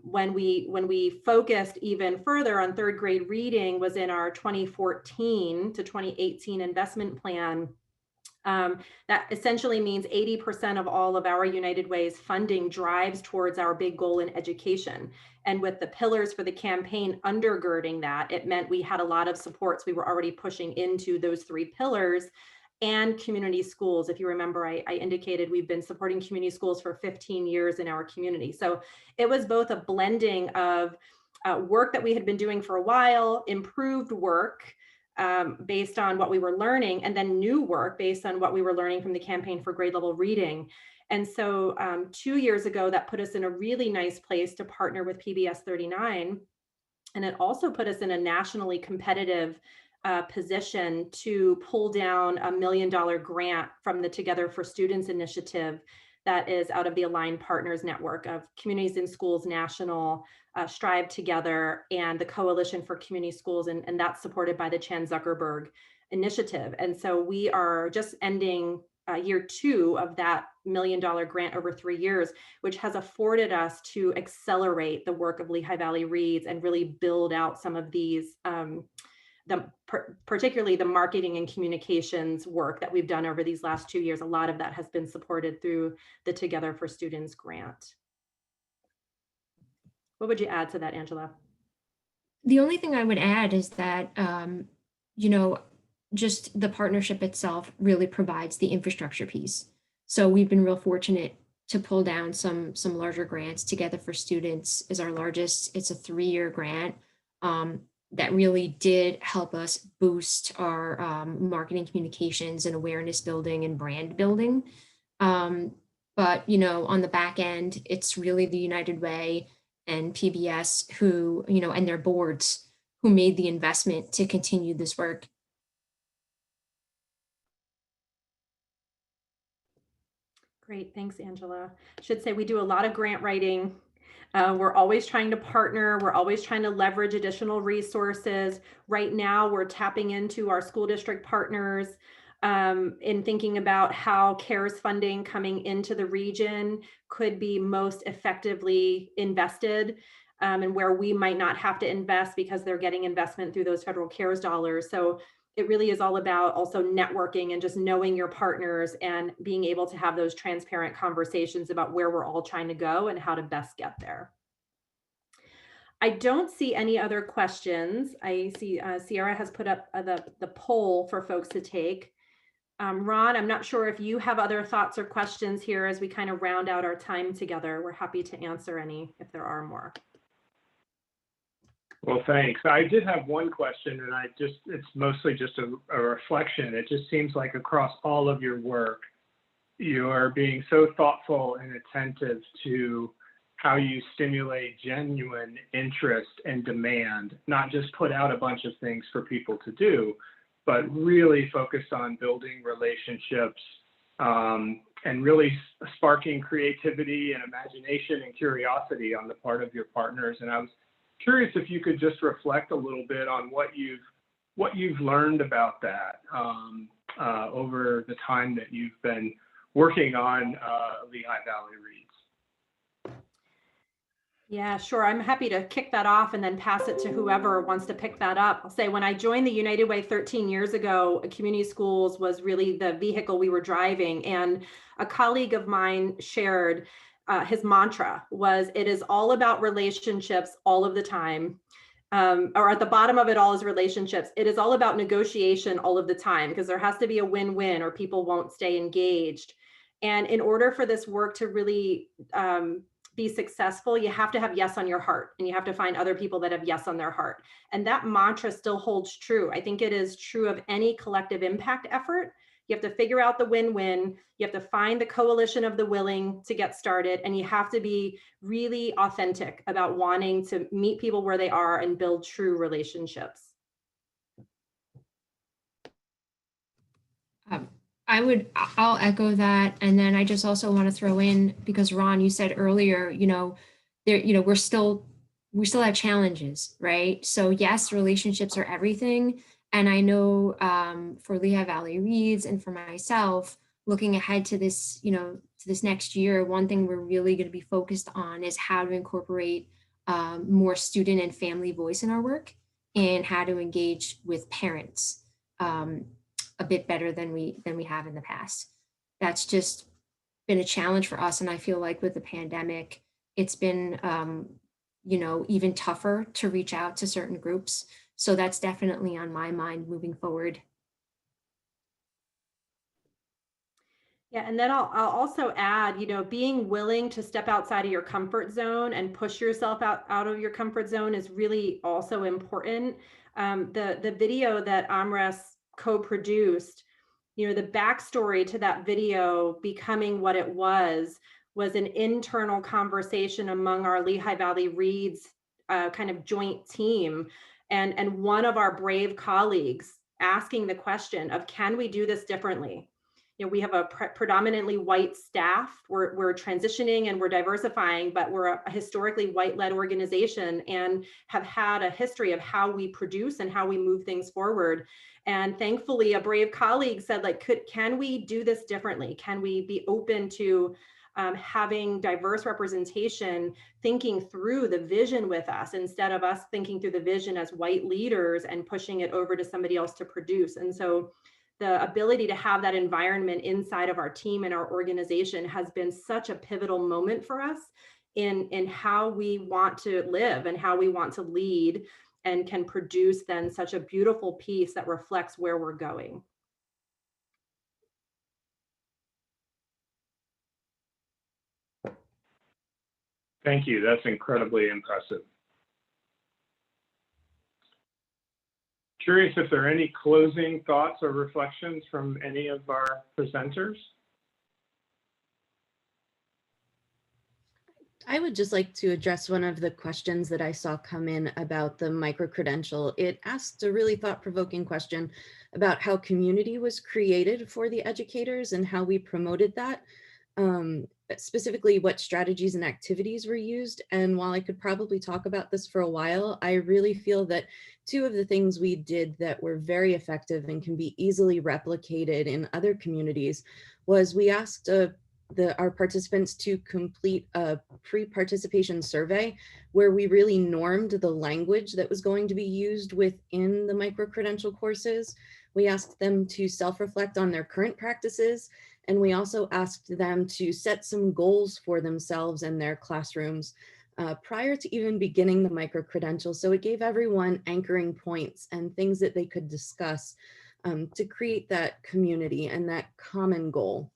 When we focused even further on third grade reading was in our 2014 to 2018 investment plan. That essentially means 80% of all of our United Way's funding drives towards our big goal in education. And with the pillars for the campaign undergirding that, it meant we had a lot of supports. We were already pushing into those 3 pillars. and community schools. If you remember, I indicated we've been supporting community schools for 15 years in our community. So it was both a blending of work that we had been doing for a while, improved work based on what we were learning, and then new work based on what we were learning from the Campaign for Grade Level Reading. And so 2 years ago, that put us in a really nice place to partner with PBS 39. And it also put us in a nationally competitive position to pull down $1 million grant from the Together for Students initiative that is out of the Aligned Partners Network of Communities in Schools National, Strive Together, and the Coalition for Community Schools, and that's supported by the Chan Zuckerberg Initiative. And so we are just ending year 2 of that $1 million grant over 3 years, which has afforded us to accelerate the work of Lehigh Valley Reads and really build out some of these, particularly the marketing and communications work that we've done over these last 2 years. A lot of that has been supported through the Together for Students grant. What would you add to that, Angela? The only thing I would add is that, you know, just the partnership itself really provides the infrastructure piece. So we've been real fortunate to pull down some larger grants. Together for Students is our largest. It's a 3-year grant that really did help us boost our marketing communications and awareness building and brand building. But, you know, on the back end, it's really the United Way and PBS who, you know, and their boards who made the investment to continue this work. Great, thanks, Angela. Should say we do a lot of grant writing. We're always trying to partner. We're always trying to leverage additional resources. Right now, we're tapping into our school district partners in thinking about how CARES funding coming into the region could be most effectively invested, and where we might not have to invest because they're getting investment through those federal CARES dollars. So it really is all about also networking and just knowing your partners and being able to have those transparent conversations about where we're all trying to go and how to best get there. I don't see any other questions. I see Sierra has put up the poll for folks to take. Ron, I'm not sure if you have other thoughts or questions here as we kind of round out our time together. We're happy to answer any if there are more. Well, thanks. I did have one question, and it's mostly just a reflection. It just seems like across all of your work, you are being so thoughtful and attentive to how you stimulate genuine interest and demand, not just put out a bunch of things for people to do, but really focus on building relationships and really sparking creativity and imagination and curiosity on the part of your partners. And I was curious if you could just reflect a little bit on what you've learned about that over the time that you've been working on Lehigh Valley Reads. Yeah, sure. I'm happy to kick that off and then pass it to whoever wants to pick that up. I'll say when I joined the United Way 13 years ago, community schools was really the vehicle we were driving. And a colleague of mine shared his mantra was, it is all about relationships all of the time. Or at the bottom of it all is relationships. It is all about negotiation all of the time, because there has to be a win-win or people won't stay engaged. And in order for this work to really be successful, you have to have yes on your heart, and you have to find other people that have yes on their heart. And that mantra still holds true. I think it is true of any collective impact effort. You have to figure out the win-win. You have to find the coalition of the willing to get started. And you have to be really authentic about wanting to meet people where they are and build true relationships. I'll echo that. And then I just also want to throw in, because Ron, you said earlier, we still have challenges, right? So yes, relationships are everything. And I know for Lehigh Valley Reads and for myself, looking ahead to this, to this next year, one thing we're really going to be focused on is how to incorporate more student and family voice in our work, and how to engage with parents a bit better than we have in the past. That's just been a challenge for us. And I feel like with the pandemic, it's been, even tougher to reach out to certain groups. So that's definitely on my mind moving forward. Yeah, and then I'll also add, you know, being willing to step outside of your comfort zone and push yourself out of your comfort zone is really also important. The video that Amres co-produced, you know, the backstory to that video becoming what it was an internal conversation among our Lehigh Valley Reads kind of joint team, and one of our brave colleagues asking the question of, can we do this differently? You know, we have a predominantly white staff. We're transitioning and we're diversifying, but we're a historically white-led organization and have had a history of how we produce and how we move things forward. And thankfully, a brave colleague said, like, can we do this differently? Can we be open to having diverse representation, thinking through the vision with us instead of us thinking through the vision as white leaders and pushing it over to somebody else to produce? And so the ability to have that environment inside of our team and our organization has been such a pivotal moment for us in how we want to live and how we want to lead, and can produce then such a beautiful piece that reflects where we're going. Thank you. That's incredibly impressive. Curious if there are any closing thoughts or reflections from any of our presenters. I would just like to address one of the questions that I saw come in about the micro-credential. It asked a really thought-provoking question about how community was created for the educators and how we promoted that. Specifically what strategies and activities were used. And while I could probably talk about this for a while, I really feel that two of the things we did that were very effective and can be easily replicated in other communities was we asked our participants to complete a pre-participation survey where we really normed the language that was going to be used within the micro-credential courses. We asked them to self-reflect on their current practices, and we also asked them to set some goals for themselves and their classrooms prior to even beginning the micro-credential. So it gave everyone anchoring points and things that they could discuss to create that community and that common goal.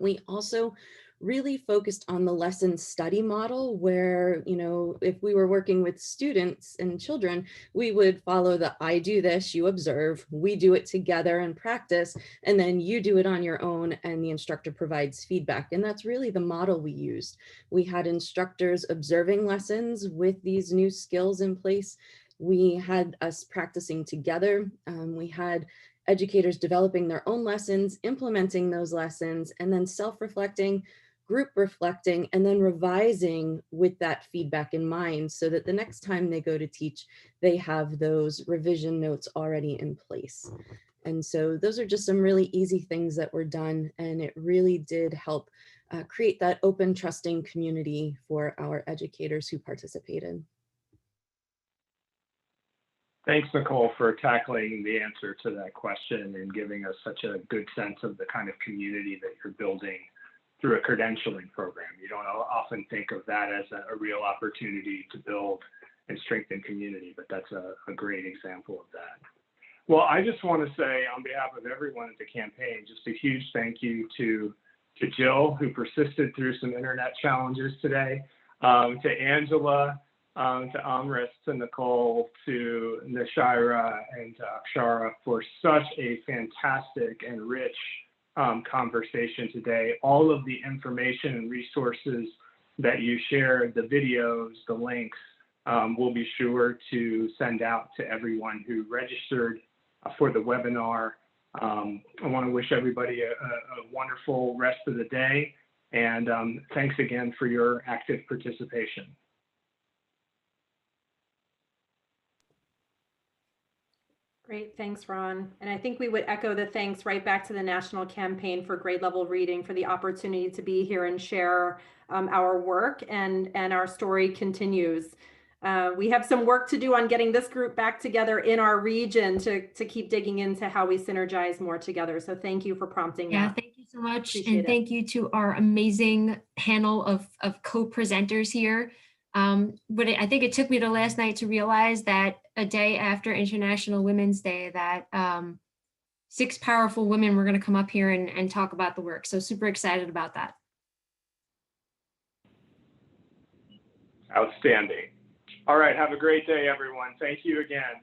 We also really focused on the lesson study model where, you know, if we were working with students and children, we would follow the I do this, you observe, we do it together and practice, and then you do it on your own and the instructor provides feedback. And that's really the model we used. We had instructors observing lessons with these new skills in place. We had us practicing together. We had educators developing their own lessons, implementing those lessons, and then self-reflecting, group reflecting, and then revising with that feedback in mind so that the next time they go to teach, they have those revision notes already in place. And so those are just some really easy things that were done, and it really did help create that open, trusting community for our educators who participated. Thanks, Nicole, for tackling the answer to that question and giving us such a good sense of the kind of community that you're building through a credentialing program. You don't often think of that as a real opportunity to build and strengthen community, but that's a great example of that. Well, I just want to say on behalf of everyone at the campaign, just a huge thank you to Jill, who persisted through some internet challenges today, to Angela, to Amris, to Nicole, to Nashira, and to Akshara for such a fantastic and rich conversation today. All of the information and resources that you shared, the videos, the links, we'll be sure to send out to everyone who registered for the webinar. I want to wish everybody a wonderful rest of the day, and thanks again for your active participation. Great, thanks, Ron. And I think we would echo the thanks right back to the National Campaign for Grade Level Reading for the opportunity to be here and share our work, and our story continues. We have some work to do on getting this group back together in our region to keep digging into how we synergize more together. So thank you for prompting that. Thank you so much. Appreciate and it. thank you to our amazing panel of co-presenters here. But I think it took me to last night to realize that a day after International Women's Day that 6 powerful women were going to come up here and talk about the work. So super excited about that. Outstanding. All right, have a great day, everyone. Thank you again.